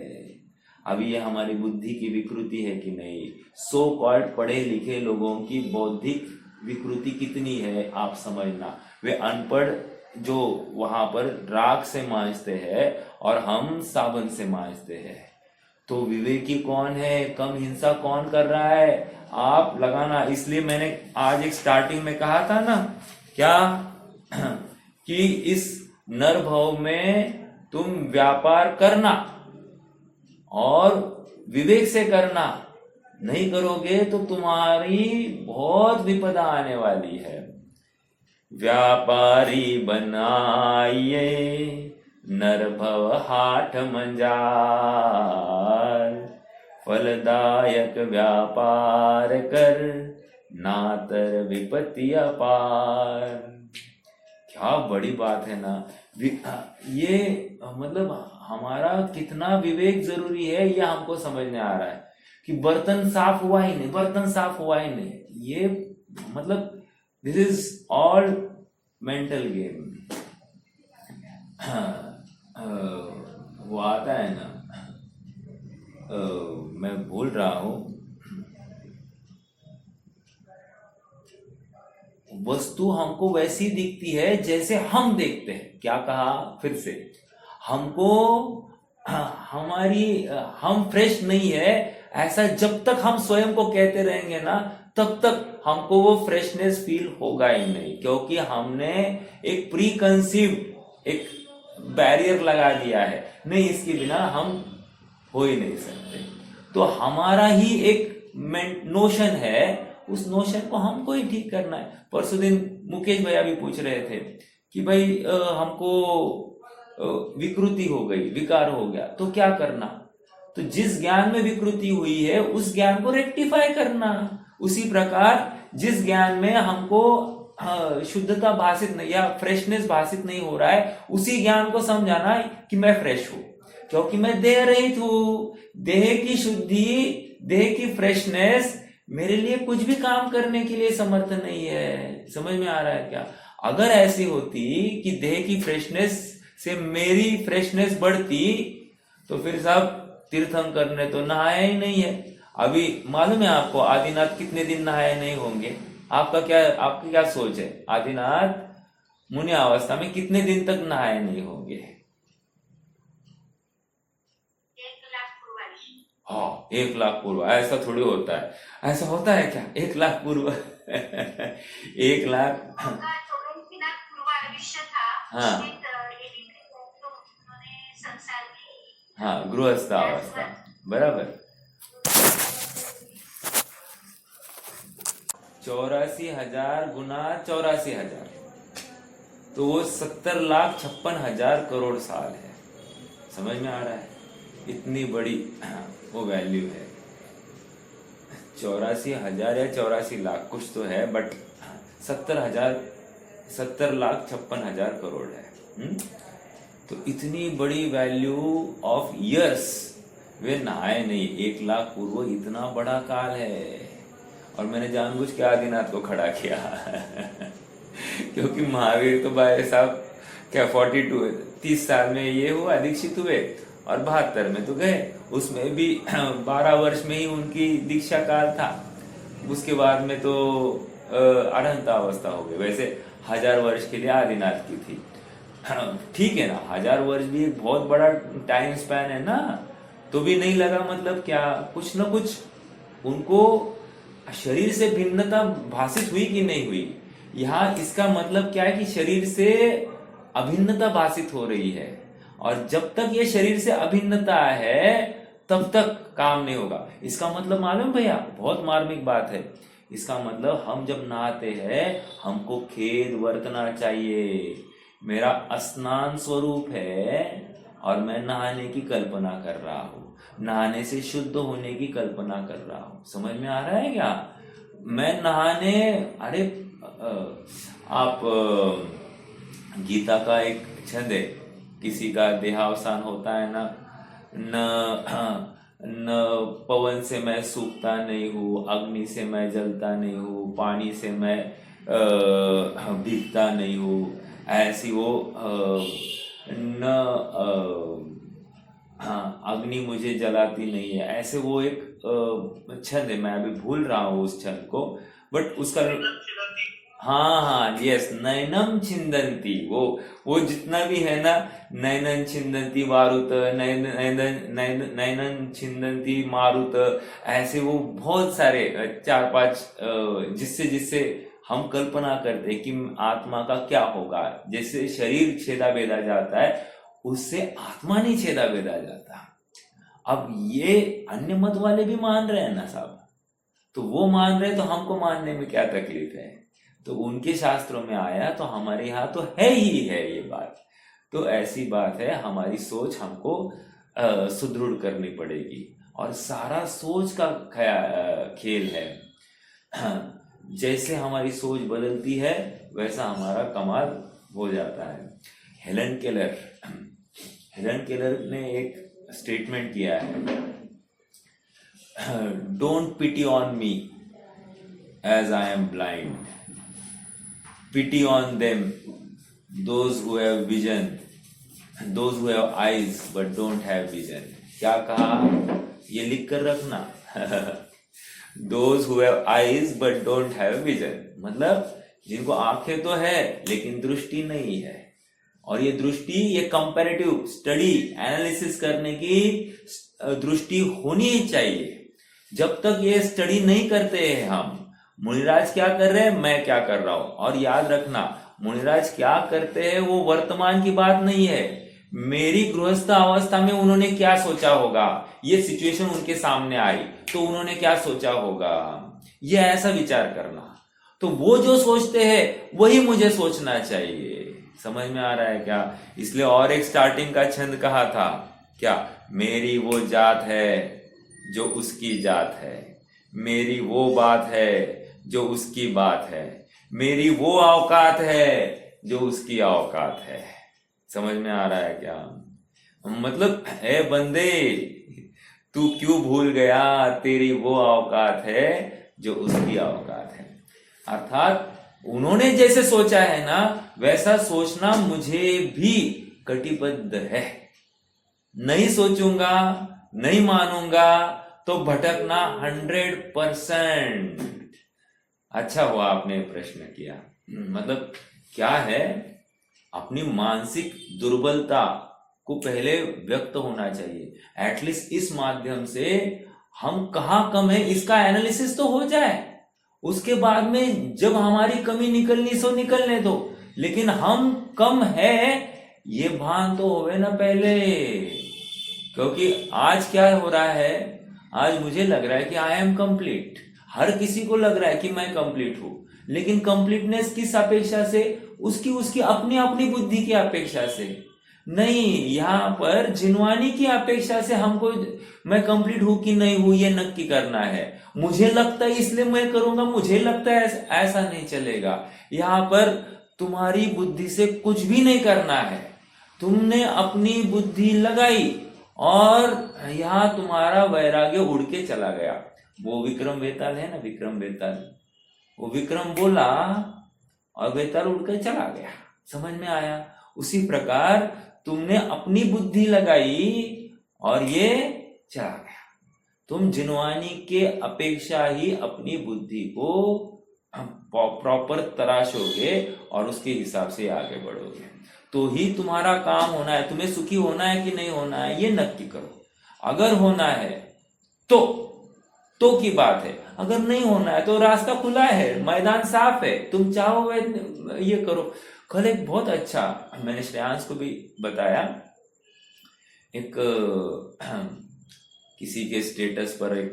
अब ये हमारी बुद्धि की विकृति है कि नहीं? सो कॉल्ड पढ़े लिखे लोगों की बौद्धिक विकृति कितनी है आप समझना। वे अनपढ़ जो वहां पर राख से मांजते हैं और हम साबुन से मांजते हैं। तो विवेकी कौन है, कम हिंसा कौन कर रहा है, आप लगाना। इसलिए मैंने आज एक स्टार्टिंग में कहा था ना, क्या कि इस नर भाव में तुम व्यापार करना और विवेक से करना, नहीं करोगे तो तुम्हारी बहुत विपदा आने वाली है। व्यापारी बनाइए नर भव हाट मंजार, फलदायक व्यापार कर नातर विपत्ति अपार। क्या बड़ी बात है ना ये, मतलब हमारा कितना विवेक जरूरी है ये हमको समझ में आ रहा है कि बर्तन साफ हुआ ही नहीं, बर्तन साफ हुआ ही नहीं, ये मतलब this is all mental game. वो आता है ना, मैं भूल रहा हूं, वस्तु हमको वैसी दिखती है जैसे हम देखते हैं। क्या कहा फिर से? हमको हम फ्रेश नहीं है ऐसा जब तक हम स्वयं को कहते रहेंगे ना, तब तक हमको वो फ्रेशनेस फील होगा ही नहीं, क्योंकि हमने एक प्री कंसीव्ड एक बैरियर लगा दिया है, नहीं इसके बिना हम हो ही नहीं सकते। तो हमारा ही एक नोशन है, उस नोशन को हमको ही ठीक करना है। परसों दिन मुकेश भैया भी पूछ रहे थे कि भाई हमको विकृति हो गई, विकार हो गया, तो क्या करना? तो जिस ज्ञान में विकृति हुई है उस ज्ञान को रेक्टिफाई करना। उसी प्रकार जिस ज्ञान में हमको शुद्धता भाषित नहीं या फ्रेशनेस भाषित नहीं हो रहा है, उसी ज्ञान को समझाना कि मैं फ्रेश हूं, क्योंकि मैं देह रहित हूं। देह की शुद्धि, देह की फ्रेशनेस मेरे लिए कुछ भी काम करने के लिए समर्थ नहीं है। समझ में आ रहा है क्या? अगर ऐसी होती कि देह की फ्रेशनेस से मेरी फ्रेशनेस बढ़ती तो फिर साहब तीर्थंकर ने तो नहाया ही नहीं है। अभी मालूम है आपको आदिनाथ कितने दिन नहाए नहीं होंगे? आपकी क्या सोच है? आदिनाथ मुनि अवस्था में कितने दिन तक नहाए नहीं होंगे? 1,00,000 पूर्वायुष। हाँ, 1,00,000 पूर्व। ऐसा थोड़ी होता है, ऐसा होता है क्या? 1,00,000 पूर्व 1,00,000 उनका 84,00,000 पूर्वायुष्य था। हाँ। उसमें ये भी तो उन्होंने संसार में हाँ, गृहस्थ अवस्था, बराबर। 84,000 गुना 84,000 तो वो 70,56,000 करोड़ साल है। समझ में आ रहा है? इतनी बड़ी वो वैल्यू है। 84,000 या 84,00,000 कुछ तो है, बट 70,56,000 करोड़ है। तो इतनी बड़ी वैल्यू ऑफ ईयर्स वे नहाए नहीं। 1,00,000 पूर्व इतना बड़ा काल है। और मैंने जानबूझ के आदिनाथ को खड़ा किया क्योंकि महावीर तो भाई साहब क्या 30 साल में ये हुआ, दीक्षित हुए, और 72 में तो गए। उसमें भी 12 वर्ष में ही उनकी दीक्षा काल था। उसके बाद में तो अनंत अवस्था हो गई। वैसे 1000 वर्ष के लिए आदिनाथ की थी। ठीक है ना, 1000 वर्ष भी एक बहुत बड़ा टाइम स्पैन है ना, तो भी नहीं लगा। मतलब क्या, कुछ ना कुछ उनको शरीर से भिन्नता भाषित हुई कि नहीं हुई? यहाँ इसका मतलब क्या है कि शरीर से अभिन्नता भाषित हो रही है, और जब तक ये शरीर से अभिन्नता है तब तक काम नहीं होगा। इसका मतलब मालूम भैया, बहुत मार्मिक बात है। इसका मतलब हम जब नहाते हैं हमको खेद बरतना चाहिए। मेरा स्नान स्वरूप है और मैं नहाने की कल्पना कर रहा हूँ, नहाने से शुद्ध होने की कल्पना कर रहा हूँ। समझ में आ रहा है क्या? मैं नहाने, अरे आप गीता का एक छंद है, किसी का देहावसान होता है ना, न पवन से मैं सूखता नहीं हूँ, अग्नि से मैं जलता नहीं हूँ, पानी से मैं भीगता नहीं हूँ, ऐसी वो अग्नि मुझे जलाती नहीं है, ऐसे वो एक छंद है। मैं अभी भूल रहा हूँ उस छंद को, बट उसका हाँ यस, नैनम छिंदंती, वो जितना भी है ना, नैनन छिंदंती मारुत, नैनन छिंदंती मारुत, ऐसे वो बहुत सारे 4-5 जिससे हम कल्पना करते हैं कि आत्मा का क्या होगा। जैसे शरीर छेदा बेदा जाता है, उससे आत्मा नहीं छेदा बेदा जाता। अब ये अन्य मत वाले भी मान रहे हैं ना साहब, तो वो मान रहे, तो हमको मानने में क्या तकलीफ है? तो उनके शास्त्रों में आया तो हमारे यहाँ तो है ही है ये बात। तो ऐसी बात है, हमारी सोच हमको सुदृढ़ करनी पड़ेगी, और सारा सोच का खेल है। जैसे हमारी सोच बदलती है वैसा हमारा कमाल हो जाता है। हेलन केलर ने एक स्टेटमेंट किया है, don't pity on me as I am blind, pity on them those who have vision, those who have eyes but don't have vision. क्या कहा? ये लिख कर रखना those who have eyes but don't have vision, मतलब जिनको आंखें तो है लेकिन दृष्टि नहीं है। और ये दृष्टि, ये कंपैरेटिव स्टडी एनालिसिस करने की दृष्टि होनी ही चाहिए। जब तक ये स्टडी नहीं करते हैं हम, मुनिराज क्या कर रहे हैं, मैं क्या कर रहा हूं, और याद रखना मुनिराज क्या करते हैं वो वर्तमान की बात नहीं है, मेरी गृहस्थ अवस्था में उन्होंने क्या सोचा होगा, ये सिचुएशन उनके सामने आई तो उन्होंने क्या सोचा होगा, ये ऐसा विचार करना। तो वो जो सोचते हैं वही मुझे सोचना चाहिए। समझ में आ रहा है क्या? इसलिए और एक स्टार्टिंग का छंद कहा था क्या, मेरी वो जात है जो उसकी जात है, मेरी वो बात है जो उसकी बात है, मेरी वो औकात है जो उसकी औकात है। समझ में आ रहा है क्या? मतलब ए बंदे, तू क्यों भूल गया, तेरी वो औकात है जो उसकी औकात है। अर्थात उन्होंने जैसे सोचा है ना वैसा सोचना मुझे भी कटिबद्ध है। नहीं सोचूंगा, नहीं मानूंगा तो भटकना 100%। अच्छा हुआ आपने प्रश्न किया। मतलब क्या है, अपनी मानसिक दुर्बलता को पहले व्यक्त होना चाहिए। एटलीस्ट इस माध्यम से हम कहाँ कम है इसका एनालिसिस तो हो जाए। उसके बाद में जब हमारी कमी निकलनी सो निकलने दो, लेकिन हम कम है ये भान तो होवे ना पहले। क्योंकि आज क्या हो रहा है, आज मुझे लग रहा है कि आई एम कंप्लीट, हर किसी को लग रहा है कि मैं कंप्लीट हूं, लेकिन कंप्लीटनेस किस अपेक्षा से, उसकी उसकी अपनी अपनी बुद्धि की अपेक्षा से नहीं, यहाँ पर जिनवानी की अपेक्षा से हमको मैं कंप्लीट हूं कि नहीं हूं ये नक्की करना है। मुझे लगता है इसलिए मैं करूंगा, मुझे लगता है ऐसा नहीं चलेगा। यहाँ पर तुम्हारी बुद्धि से कुछ भी नहीं करना है, तुमने अपनी बुद्धि लगाई और यहाँ तुम्हारा वैराग्य उड़ के चला गया। वो विक्रम बेताल है ना, विक्रम बेताल, वो विक्रम बोला और बेताल उड़ के चला गया। समझ में आया? उसी प्रकार तुमने अपनी बुद्धि लगाई और ये चला गया। तुम जिनवानी के अपेक्षा ही अपनी बुद्धि को प्रॉपर तराशोगे और उसके हिसाब से आगे बढ़ोगे, तो ही तुम्हारा काम होना है। तुम्हें सुखी होना है कि नहीं होना है ये नक्की करो। अगर होना है तो की बात है, अगर नहीं होना है तो रास्ता खुला है, मैदान साफ है, तुम चाहो ये करो। कल एक बहुत अच्छा, मैंने श्रेयांश को भी बताया, एक किसी के स्टेटस पर एक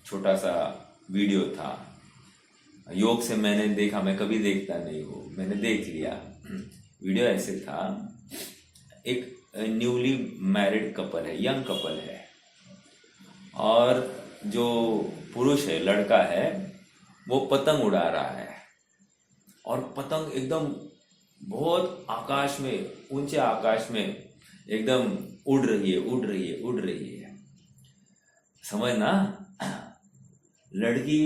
छोटा सा वीडियो था, योग से मैंने देखा, मैं कभी देखता नहीं हूँ, मैंने देख लिया। वीडियो ऐसे था, एक न्यूली मैरिड कपल है, यंग कपल है, और जो पुरुष है, लड़का है, वो पतंग उड़ा रहा है और पतंग एकदम बहुत आकाश में, ऊंचे आकाश में एकदम उड़ रही है, उड़ रही है, उड़ रही है। समझना, लड़की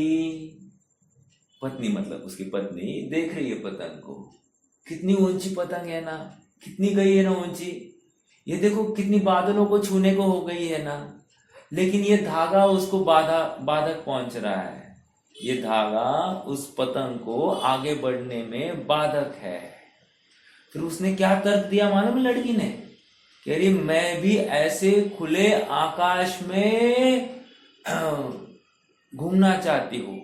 पत्नी, मतलब उसकी पत्नी देख रही है पतंग को, कितनी ऊंची पतंग है ना, कितनी गई है ना ऊंची, ये देखो कितनी बादलों को छूने को हो गई है ना, लेकिन ये धागा उसको बाधक पहुंच रहा है। ये धागा उस पतंग को आगे बढ़ने में बाधक है। फिर उसने क्या तर्क दिया मालूम, लड़की ने कह रही मैं भी ऐसे खुले आकाश में घूमना चाहती हूँ,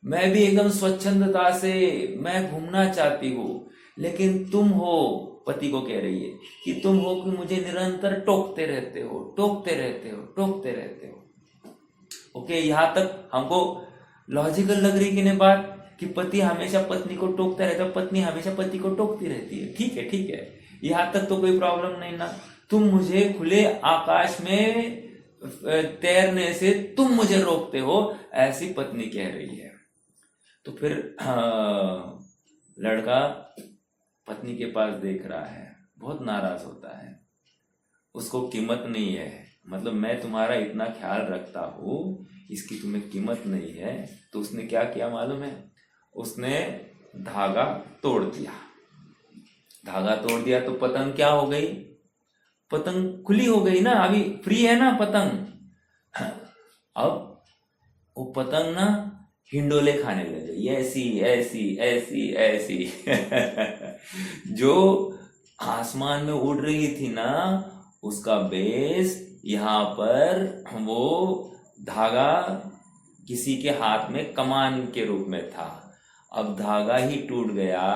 मैं भी एकदम स्वच्छंदता से मैं घूमना चाहती हूँ, लेकिन तुम हो, पति को कह रही है कि तुम हो कि मुझे निरंतर टोकते रहते हो, टोकते रहते हो, टोकते रहते हो। ओके, यहाँ तक हमको लॉजिकल लग रही कि नहीं बात, कि पति हमेशा पत्नी को टोकता रहता है, पत्नी हमेशा पति को टोकती रहती है। ठीक है, ठीक है, यहाँ तक तो कोई प्रॉब्लम नहीं ना। तुम मुझे खुले आकाश में तैरने से तुम मुझे रोकते हो, ऐसी पत्नी कह रही है। तो फिर लड़का पत्नी के पास देख रहा है, बहुत नाराज होता है, उसको कीमत नहीं है, मतलब मैं तुम्हारा इतना ख्याल रखता हूँ, इसकी तुम्हें कीमत नहीं है। तो उसने क्या किया मालूम है, उसने धागा तोड़ दिया। धागा तोड़ दिया तो पतंग क्या हो गई, पतंग खुली हो गई ना, अभी फ्री है ना पतंग। अब वो पतंग ना हिंडोले खाने लगे, ऐसी ऐसी ऐसी ऐसी जो आसमान में उड़ रही थी ना, उसका बेस यहाँ पर वो धागा किसी के हाथ में कमान के रूप में था। अब धागा ही टूट गया,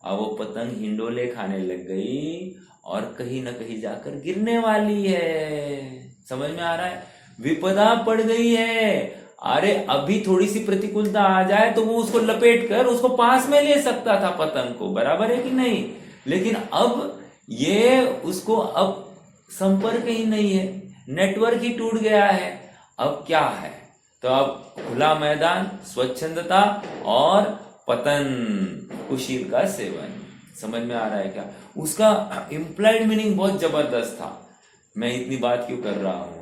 अब वो पतंग हिंडोले खाने लग गई और कहीं ना कहीं जाकर गिरने वाली है। समझ में आ रहा है? विपदा पड़ गई है। अरे अभी थोड़ी सी प्रतिकूलता आ जाए तो वो उसको लपेट कर उसको पास में ले सकता था पतंग को, बराबर है कि नहीं? लेकिन अब ये उसको अब संपर्क ही नहीं है, नेटवर्क ही टूट गया है। अब क्या है? तो अब खुला मैदान, स्वच्छंदता और पतन, कुशील का सेवन। समझ में आ रहा है क्या? उसका इम्प्लाइड मीनिंग बहुत जबरदस्त था। मैं इतनी बात क्यों कर रहा हूं?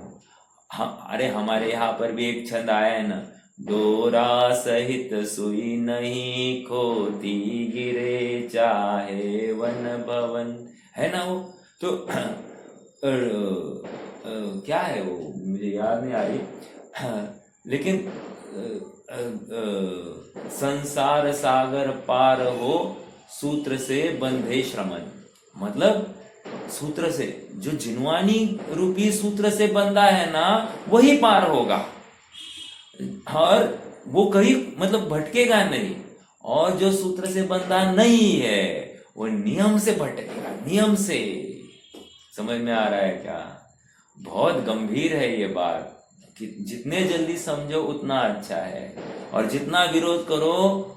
अरे हमारे यहाँ पर भी एक छंद आया है ना, डोरा सहित सुई नहीं खोती गिरे चाहे वन भवन, है ना वो? तो क्या है वो, मुझे याद नहीं आ रही, लेकिन संसार सागर पार हो सूत्र से बंधे श्रमण, मतलब सूत्र से, जो जिनवानी रूपी सूत्र से बंधा है ना वही पार होगा, और वो कहीं मतलब भटकेगा नहीं। और जो सूत्र से बंधा नहीं है वो नियम से भटकेगा, नियम से। समझ में आ रहा है क्या? बहुत गंभीर है ये बात कि जितने जल्दी समझो उतना अच्छा है, और जितना विरोध करो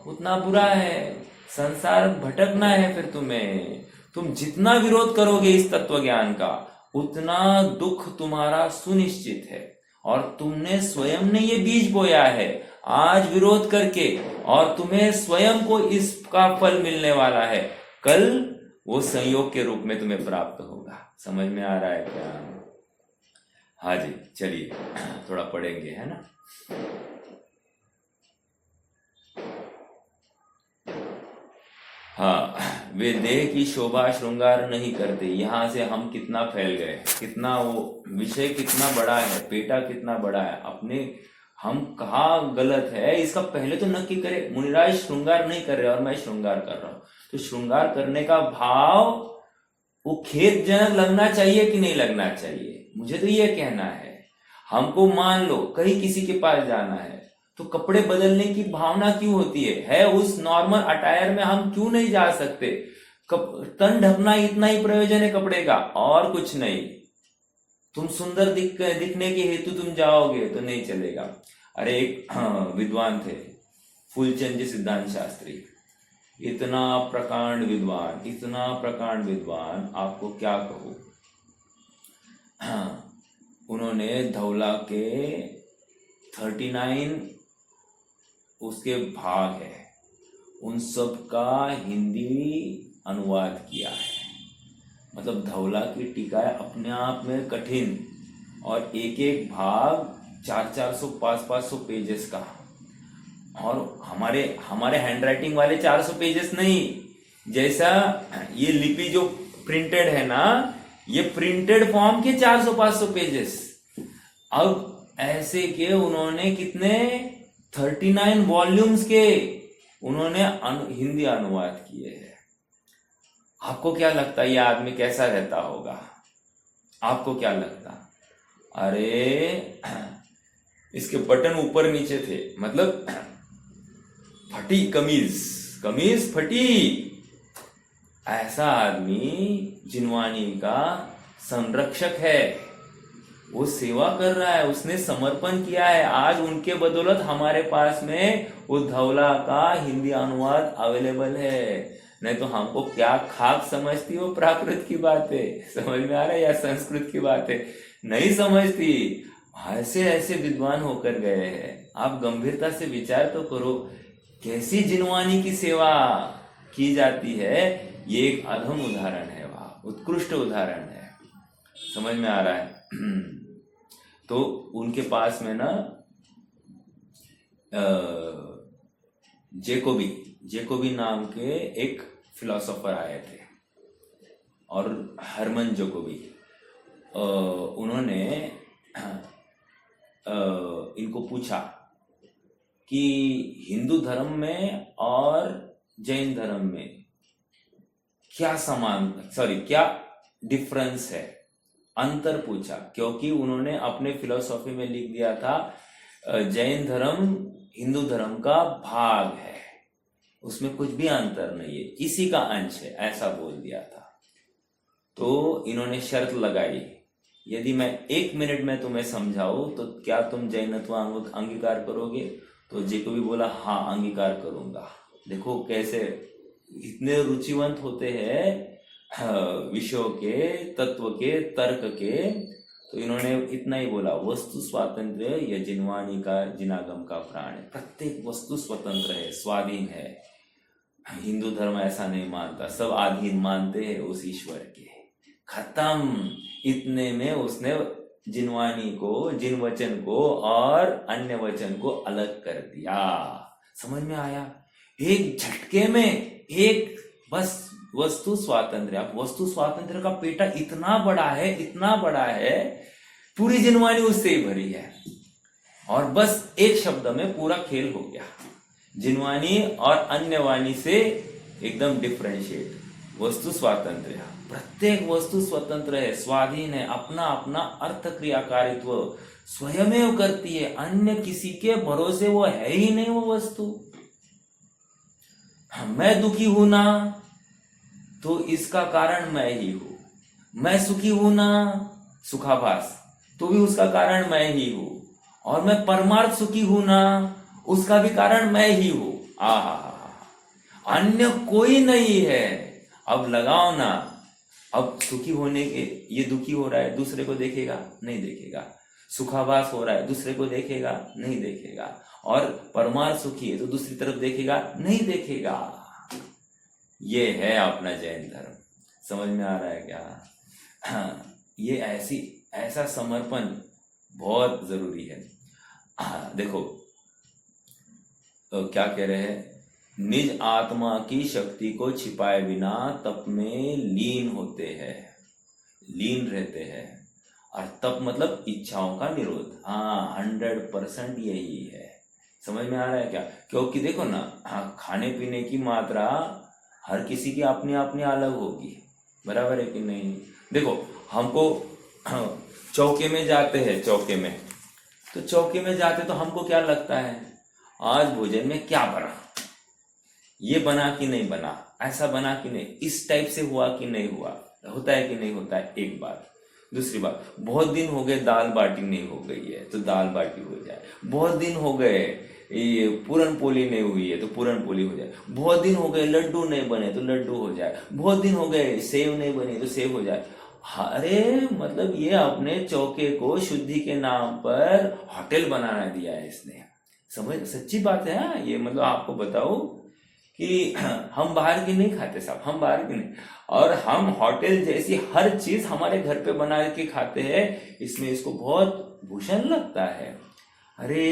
उतना बुरा है। संसार भटकना है फिर तुम्हें। तुम जितना विरोध करोगे इस तत्व ज्ञान का उतना दुख तुम्हारा सुनिश्चित है, और तुमने स्वयं ने ये बीज बोया है आज विरोध करके, और तुम्हें स्वयं को इसका फल मिलने वाला है। कल वो संयोग के रूप में तुम्हें प्राप्त होगा। समझ में आ रहा है क्या? हाँ जी, चलिए थोड़ा पढ़ेंगे, है ना? हाँ, वे देह की शोभा श्रृंगार नहीं करते। यहां से हम कितना फैल गए, कितना वो विषय कितना बड़ा है, पेटा कितना बड़ा है, अपने हम कहा गलत है इसका पहले तो नक्की करे। मुनिराज श्रृंगार नहीं कर रहे और मैं श्रृंगार कर रहा हूं, तो श्रृंगार करने का भाव वो खेदजनक लगना चाहिए कि नहीं लगना चाहिए? मुझे तो ये कहना है। हमको मान लो कहीं किसी के पास जाना है तो कपड़े बदलने की भावना क्यों होती है? उस नॉर्मल अटायर में हम क्यों नहीं जा सकते? तन ढकना इतना ही प्रयोजन है कपड़े का, और कुछ नहीं। तुम सुंदर दिखने के हेतु तुम जाओगे तो नहीं चलेगा। अरे एक विद्वान थे, फूलचंद जी सिद्धांत शास्त्री, इतना प्रकांड विद्वान, इतना प्रकांड विद्वान, आपको क्या कहूं। उन्होंने धौला के 39 उसके भाग है, उन सब का हिंदी अनुवाद किया है। मतलब धौला की टीका अपने आप में कठिन, और एक एक भाग 400-400 500-500 पेजेस का, और हमारे हैंडराइटिंग वाले 400 पेजेस नहीं, जैसा ये लिपि जो प्रिंटेड है ना, ये प्रिंटेड फॉर्म के 400-500 पेजेस। अब ऐसे के उन्होंने कितने 39 वॉल्यूम्स के उन्होंने हिंदी अनुवाद किए हैं। आपको क्या लगता है ये आदमी कैसा रहता होगा? आपको क्या लगता? अरे इसके बटन ऊपर नीचे थे, मतलब फटी कमीज फटी। ऐसा आदमी जिनवानी का संरक्षक है, वो सेवा कर रहा है, उसने समर्पण किया है। आज उनके बदौलत हमारे पास में वो धौला का हिंदी अनुवाद अवेलेबल है। नहीं तो हमको क्या खाक समझती हो प्राकृत की बातें, समझ में आ रहा है, या संस्कृत की बातें नहीं समझती। ऐसे ऐसे विद्वान होकर गए हैं। आप गंभीरता से विचार तो करो, कैसी जिनवानी की सेवा की जाती है। ये एक अधम उदाहरण है, वह उत्कृष्ट उदाहरण है। समझ में आ रहा है? तो उनके पास में ना जेकोबी नाम के एक फिलोसोफर आए थे, और हरमन जेकोबी, उन्होंने इनको पूछा कि हिंदू धर्म में और जैन धर्म में क्या डिफरेंस है, अंतर पूछा। क्योंकि उन्होंने अपने फिलोसॉफी में लिख दिया था जैन धर्म हिंदू धर्म का भाग है, उसमें कुछ भी अंतर नहीं है, इसी का अंश है, ऐसा बोल दिया था। तो इन्होंने शर्त लगाई, यदि मैं 1 मिनट में तुम्हें समझाऊं तो क्या तुम जैनत्व अंगीकार करोगे? तो जेकोबी बोला हाँ अंगीकार करूंगा। देखो कैसे इतने रुचिवंत होते हैं विषयों के, तत्व के, तर्क के। तो इन्होंने इतना ही बोला, वस्तु स्वातंत्र्य यह जिनवाणी का जिनागम का प्राण है। प्रत्येक वस्तु स्वतंत्र है, स्वाधीन है। हिंदू धर्म ऐसा नहीं मानता, सब आधीन मानते हैं उस ईश्वर के। खत्म। इतने में उसने जिनवाणी को, जिन वचन को और अन्य वचन को अलग कर दिया। समझ में आया? एक झटके में एक बस वस्तु स्वातंत्र्य। अब वस्तु स्वातंत्र्य का पेटा इतना बड़ा है, इतना बड़ा है, पूरी जिनवाणी उससे ही भरी है। और बस एक शब्द में पूरा खेल हो गया। जिनवाणी और अन्य वाणी से एकदम डिफरेंशिएट। वस्तु स्वातंत्र्य, प्रत्येक वस्तु स्वतंत्र है, स्वाधीन है, अपना अपना अर्थ क्रियाकारित्व स्वयमेव करती है, अन्य किसी के भरोसे वो है ही नहीं वो वस्तु। मैं दुखी हूं ना तो इसका कारण मैं ही हूं, मैं सुखी हूं ना, सुखाभास, तो भी उसका कारण मैं ही हूं, और मैं परमार्थ सुखी हूं ना, उसका भी कारण मैं ही हूं। आहा, अन्य कोई नहीं है। अब लगाओ ना, अब सुखी होने के, ये दुखी हो रहा है, दूसरे को देखेगा नहीं देखेगा, सुखाभास हो रहा है, दूसरे को देखेगा नहीं देखेगा, और परमार्थ सुखी है तो दूसरी तरफ देखेगा नहीं देखेगा। ये है अपना जैन धर्म। समझ में आ रहा है क्या? ये ऐसा समर्पण बहुत जरूरी है। देखो क्या कह रहे हैं, निज आत्मा की शक्ति को छिपाए बिना तप में लीन होते हैं, लीन रहते हैं। और तप मतलब इच्छाओं का निरोध। 100% यही है। समझ में आ रहा है क्या? क्योंकि देखो ना, खाने पीने की मात्रा हर किसी की अपनी अपनी अलग होगी, बराबर है कि नहीं? देखो हमको चौके में जाते हैं, चौके में जाते तो हमको क्या लगता है, आज भोजन में क्या बना, ये बना कि नहीं बना, ऐसा बना कि नहीं, इस टाइप से हुआ कि नहीं हुआ, होता है कि नहीं होता है, एक बात। दूसरी बात, बहुत दिन हो गए दाल बाटी नहीं हो गई है तो दाल बाटी हो जाए, बहुत दिन हो गए ये पूरन पोली नहीं हुई है तो पूरन पोली हो जाए, बहुत दिन हो गए लड्डू नहीं बने तो लड्डू हो जाए, बहुत दिन हो गए सेव नहीं बने तो सेव हो जाए। अरे मतलब ये अपने चौके को शुद्धि के नाम पर होटल बनाना दिया है इसने। समझ, सच्ची बात है ये। मतलब आपको बताओ कि हम बाहर की नहीं खाते साहब, हम बाहर की नहीं, और हम होटल जैसी हर चीज हमारे घर पे बना के खाते हैं, इसमें इसको बहुत भूषण लगता है। अरे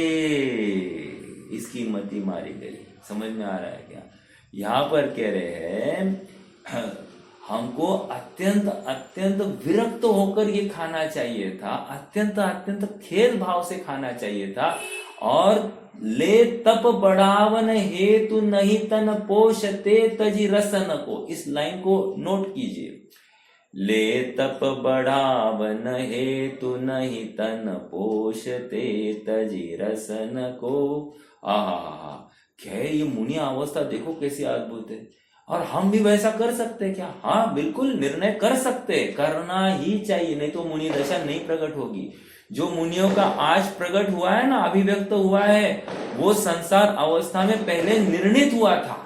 इसकी मति मारी गई। समझ में आ रहा है क्या? यहाँ पर कह रहे हैं हमको अत्यंत अत्यंत विरक्त होकर ये खाना चाहिए था, अत्यंत अत्यंत खेद भाव से खाना चाहिए था। और ले तप बढ़ावन हेतु नहीं तन पोषते तजी रसन को, इस लाइन को नोट कीजिए। ले तप बढ़ावन हेतु नहीं तन पोषते तजी रसन को। आहा, क्या ये मुनि अवस्था देखो कैसी अद्भुत है। और हम भी वैसा कर सकते क्या? हाँ बिल्कुल, निर्णय कर सकते, करना ही चाहिए, नहीं तो मुनि दशा नहीं प्रकट होगी। जो मुनियों का आज प्रकट हुआ है ना, अभिव्यक्त हुआ है, वो संसार अवस्था में पहले निर्णित हुआ था।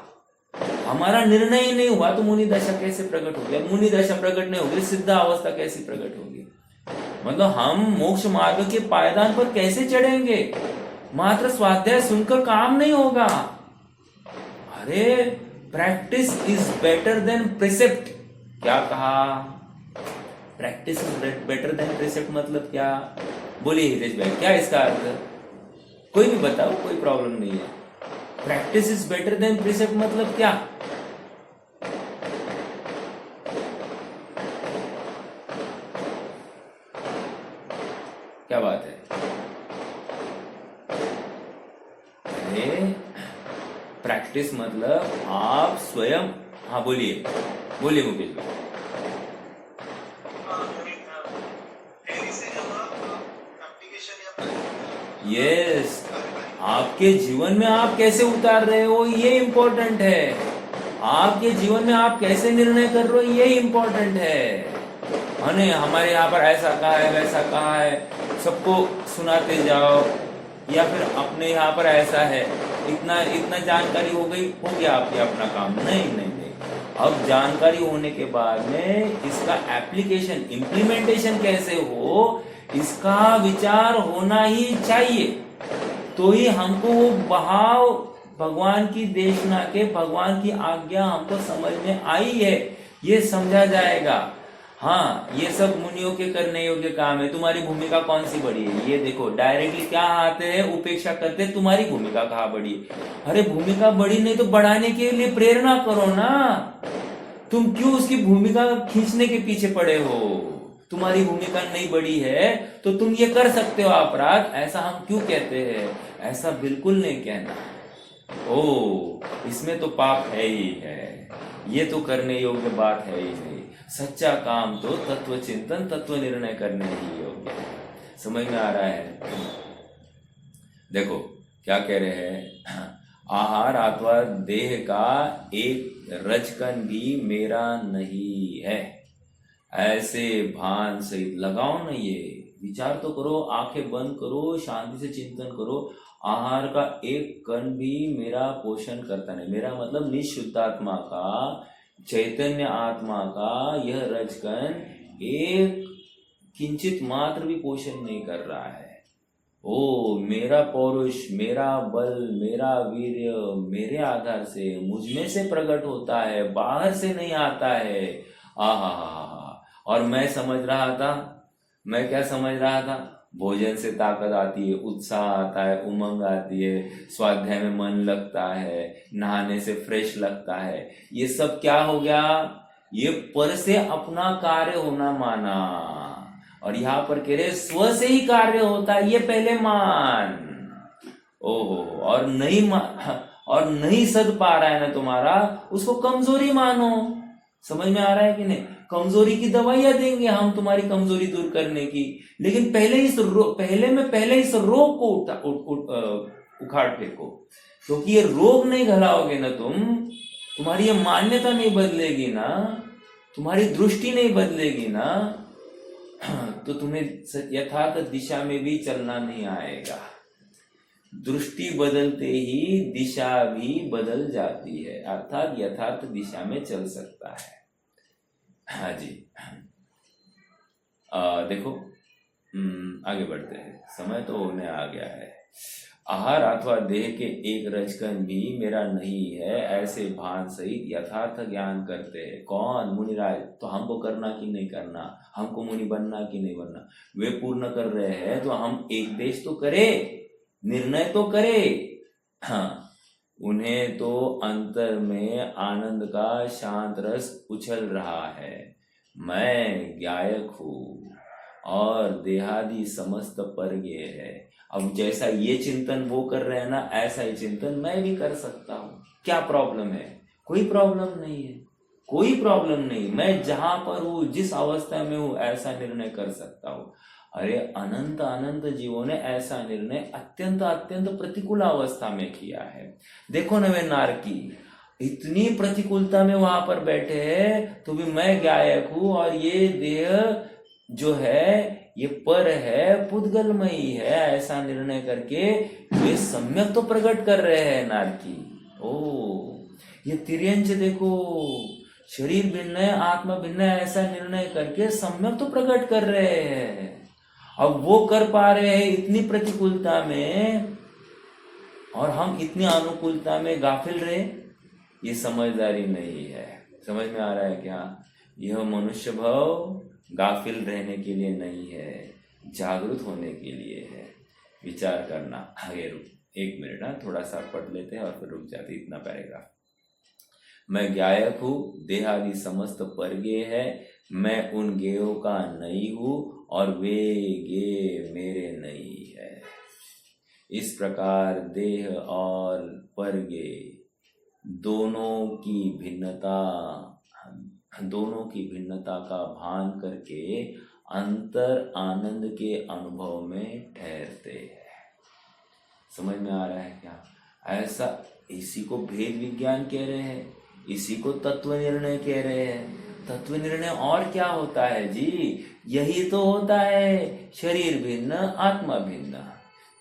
हमारा निर्णय ही नहीं हुआ तो मुनि दशा कैसे प्रकट होगी? अब मुनि दशा प्रकट नहीं होगी, सिद्ध अवस्था कैसी प्रकट होगी? मतलब हम मोक्ष मार्ग के पायदान पर कैसे चढ़ेंगे? मात्र स्वाध्याय सुनकर काम नहीं होगा। अरे practice is better than precept. क्या कहा? Practice is better than precept मतलब क्या? बोलिए हितेश भाई, क्या इसका अर्थ? कोई भी बताओ, कोई प्रॉब्लम नहीं है। Practice is better than precept मतलब क्या? क्या बात है? अरे प्रैक्टिस मतलब आप स्वयं। हाँ बोलिए, बोलिए मुकेश भाई। यस, आपके जीवन में आप कैसे उतार रहे हो ये इंपॉर्टेंट है। आपके जीवन में आप कैसे निर्णय कर रहे हो ये इंपॉर्टेंट है। अने हमारे यहाँ पर ऐसा कहा है वैसा कहा है सबको सुनाते जाओ, या फिर अपने यहाँ पर ऐसा है, इतना इतना जानकारी हो गई, हो गया आपके अपना काम। नहीं नहीं नहीं, अब जानकारी होने के बाद में इसका एप्लीकेशन इम्प्लीमेंटेशन कैसे हो इसका विचार होना ही चाहिए। तो ही हमको वो बहाव भगवान की देशना के, भगवान की आज्ञा हमको समझ में आई है, ये समझा जाएगा। हाँ, ये सब मुनियों के करने योग्य काम है। तुम्हारी भूमिका कौन सी बड़ी है ये देखो। डायरेक्टली क्या आते हैं, उपेक्षा करते हैं, तुम्हारी भूमिका कहाँ बड़ी है। अरे भूमिका बड़ी नहीं तो बढ़ाने के लिए प्रेरणा करो ना। तुम क्यों उसकी भूमिका खींचने के पीछे पड़े हो। तुम्हारी भूमिका नहीं बड़ी है तो तुम ये कर सकते हो अपराध, ऐसा हम क्यों कहते हैं। ऐसा बिल्कुल नहीं कहना। ओ, इसमें तो पाप है ही है, ये तो करने योग्य बात है ही नहीं। सच्चा काम तो तत्व चिंतन, तत्व निर्णय करने ही योग्य है। समझ में आ रहा है। देखो क्या कह रहे हैं, आहार अथवा देह का एक रजकन भी मेरा नहीं है, ऐसे भान सहित। लगाओ ना, ये विचार तो करो, आंखें बंद करो, शांति से चिंतन करो। आहार का एक कण भी मेरा पोषण करता नहीं। मेरा मतलब निशुद्धात्मा का, चैतन्य आत्मा का यह रजकन एक किंचित मात्र भी पोषण नहीं कर रहा है। ओ, मेरा पौरुष, मेरा बल, मेरा वीर्य मेरे आधार से, मुझ में से प्रकट होता है, बाहर से नहीं आता है। आहा, और मैं समझ रहा था, मैं क्या समझ रहा था, भोजन से ताकत आती है, उत्साह आता है, उमंग आती है, स्वाध्याय में मन लगता है, नहाने से फ्रेश लगता है। ये सब क्या हो गया, ये पर से अपना कार्य होना माना। और यहाँ पर कह रहे स्व से ही कार्य होता है, ये पहले मान। ओहो, और नहीं सद पा रहा है ना तुम्हारा, उसको कमजोरी मानो। समझ में आ रहा है कि नहीं। कमजोरी की दवाइयां देंगे हम तुम्हारी कमजोरी दूर करने की, लेकिन पहले इस रोग को उखाड़ फेंको। क्योंकि ये रोग नहीं घलाओगे ना तुम, तुम्हारी ये मान्यता नहीं बदलेगी ना, तुम्हारी दृष्टि नहीं बदलेगी ना, तो तुम्हें यथार्थ दिशा में भी चलना नहीं आएगा। दृष्टि बदलते ही दिशा भी बदल जाती है, अर्थात यथार्थ दिशा में चल सकता है। हाँ जी। देखो, आगे बढ़ते हैं, समय तो होने आ गया है। आहार अथवा देह के एक रजकन भी मेरा नहीं है, ऐसे भान सहित यथार्थ ज्ञान करते हैं। कौन? मुनिराज। तो हमको करना कि नहीं करना, हमको मुनि बनना कि नहीं बनना, वे पूर्ण कर रहे हैं तो हम एक देश तो करे, निर्णय तो करे। हाँ, उन्हें तो अंतर में आनंद का शांत रस उछल रहा है। मैं गायक हूँ और देहादि समस्त परगे है। अब जैसा ये चिंतन वो कर रहे हैं ना, ऐसा ही चिंतन मैं भी कर सकता हूँ। क्या प्रॉब्लम है? कोई प्रॉब्लम नहीं है, कोई प्रॉब्लम नहीं। मैं जहां पर हूँ, जिस अवस्था में हूँ, ऐसा निर्णय कर सकता हूँ। अरे अनंत अनंत जीवों ने ऐसा निर्णय अत्यंत अत्यंत प्रतिकूल अवस्था में किया है। देखो ना, वे नारकी इतनी प्रतिकूलता में वहां पर बैठे हैं, तो भी मैं गायक हूं और ये देह जो है ये पर है, पुद्गलमयी है, ऐसा निर्णय करके वे सम्यक तो प्रकट कर रहे हैं नारकी। ओ, ये तिर्यंच देखो, शरीर भिन्न है, आत्मा भिन्न है, ऐसा निर्णय करके सम्यक तो प्रकट कर रहे हैं। अब वो कर पा रहे हैं इतनी प्रतिकूलता में, और हम इतनी अनुकूलता में गाफिल रहे। ये समझदारी नहीं है। समझ में आ रहा है क्या? यह मनुष्य भाव गाफिल रहने के लिए नहीं है, जागरूक होने के लिए है। विचार करना। आगे रुक, एक मिनट ना, थोड़ा सा पढ़ लेते हैं और फिर रुक जाते। इतना पैराग्राफ। मैं गायक हूँ, देहादि समस्त परगे है, मैं उन गेयों का नहीं हूँ और वे गे मेरे नहीं है। इस प्रकार देह और परगे दोनों की भिन्नता का भान करके अंतर आनंद के अनुभव में ठहरते हैं। समझ में आ रहा है क्या? ऐसा, इसी को भेद विज्ञान कह रहे हैं, इसी को तत्व निर्णय कह रहे हैं। तत्व निर्णय और क्या होता है जी? यही तो होता है, शरीर भिन्न आत्मा भिन्न,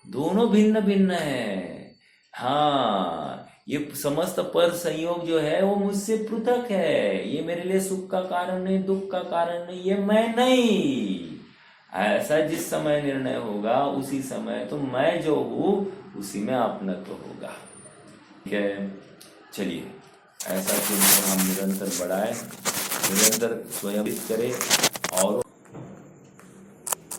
दोनों भिन्न भिन्न है। हाँ, ये समस्त पर संयोग जो है वो मुझसे पृथक है, ये मेरे लिए सुख का कारण नहीं, दुख का कारण नहीं, ये मैं नहीं। ऐसा जिस समय निर्णय होगा उसी समय तो मैं जो हूँ उसी में अपनत्व होगा। ठीक है, चलिए ऐसा चिंतन हम निरंतर बढ़ाएं, निरंतर स्वयं करें।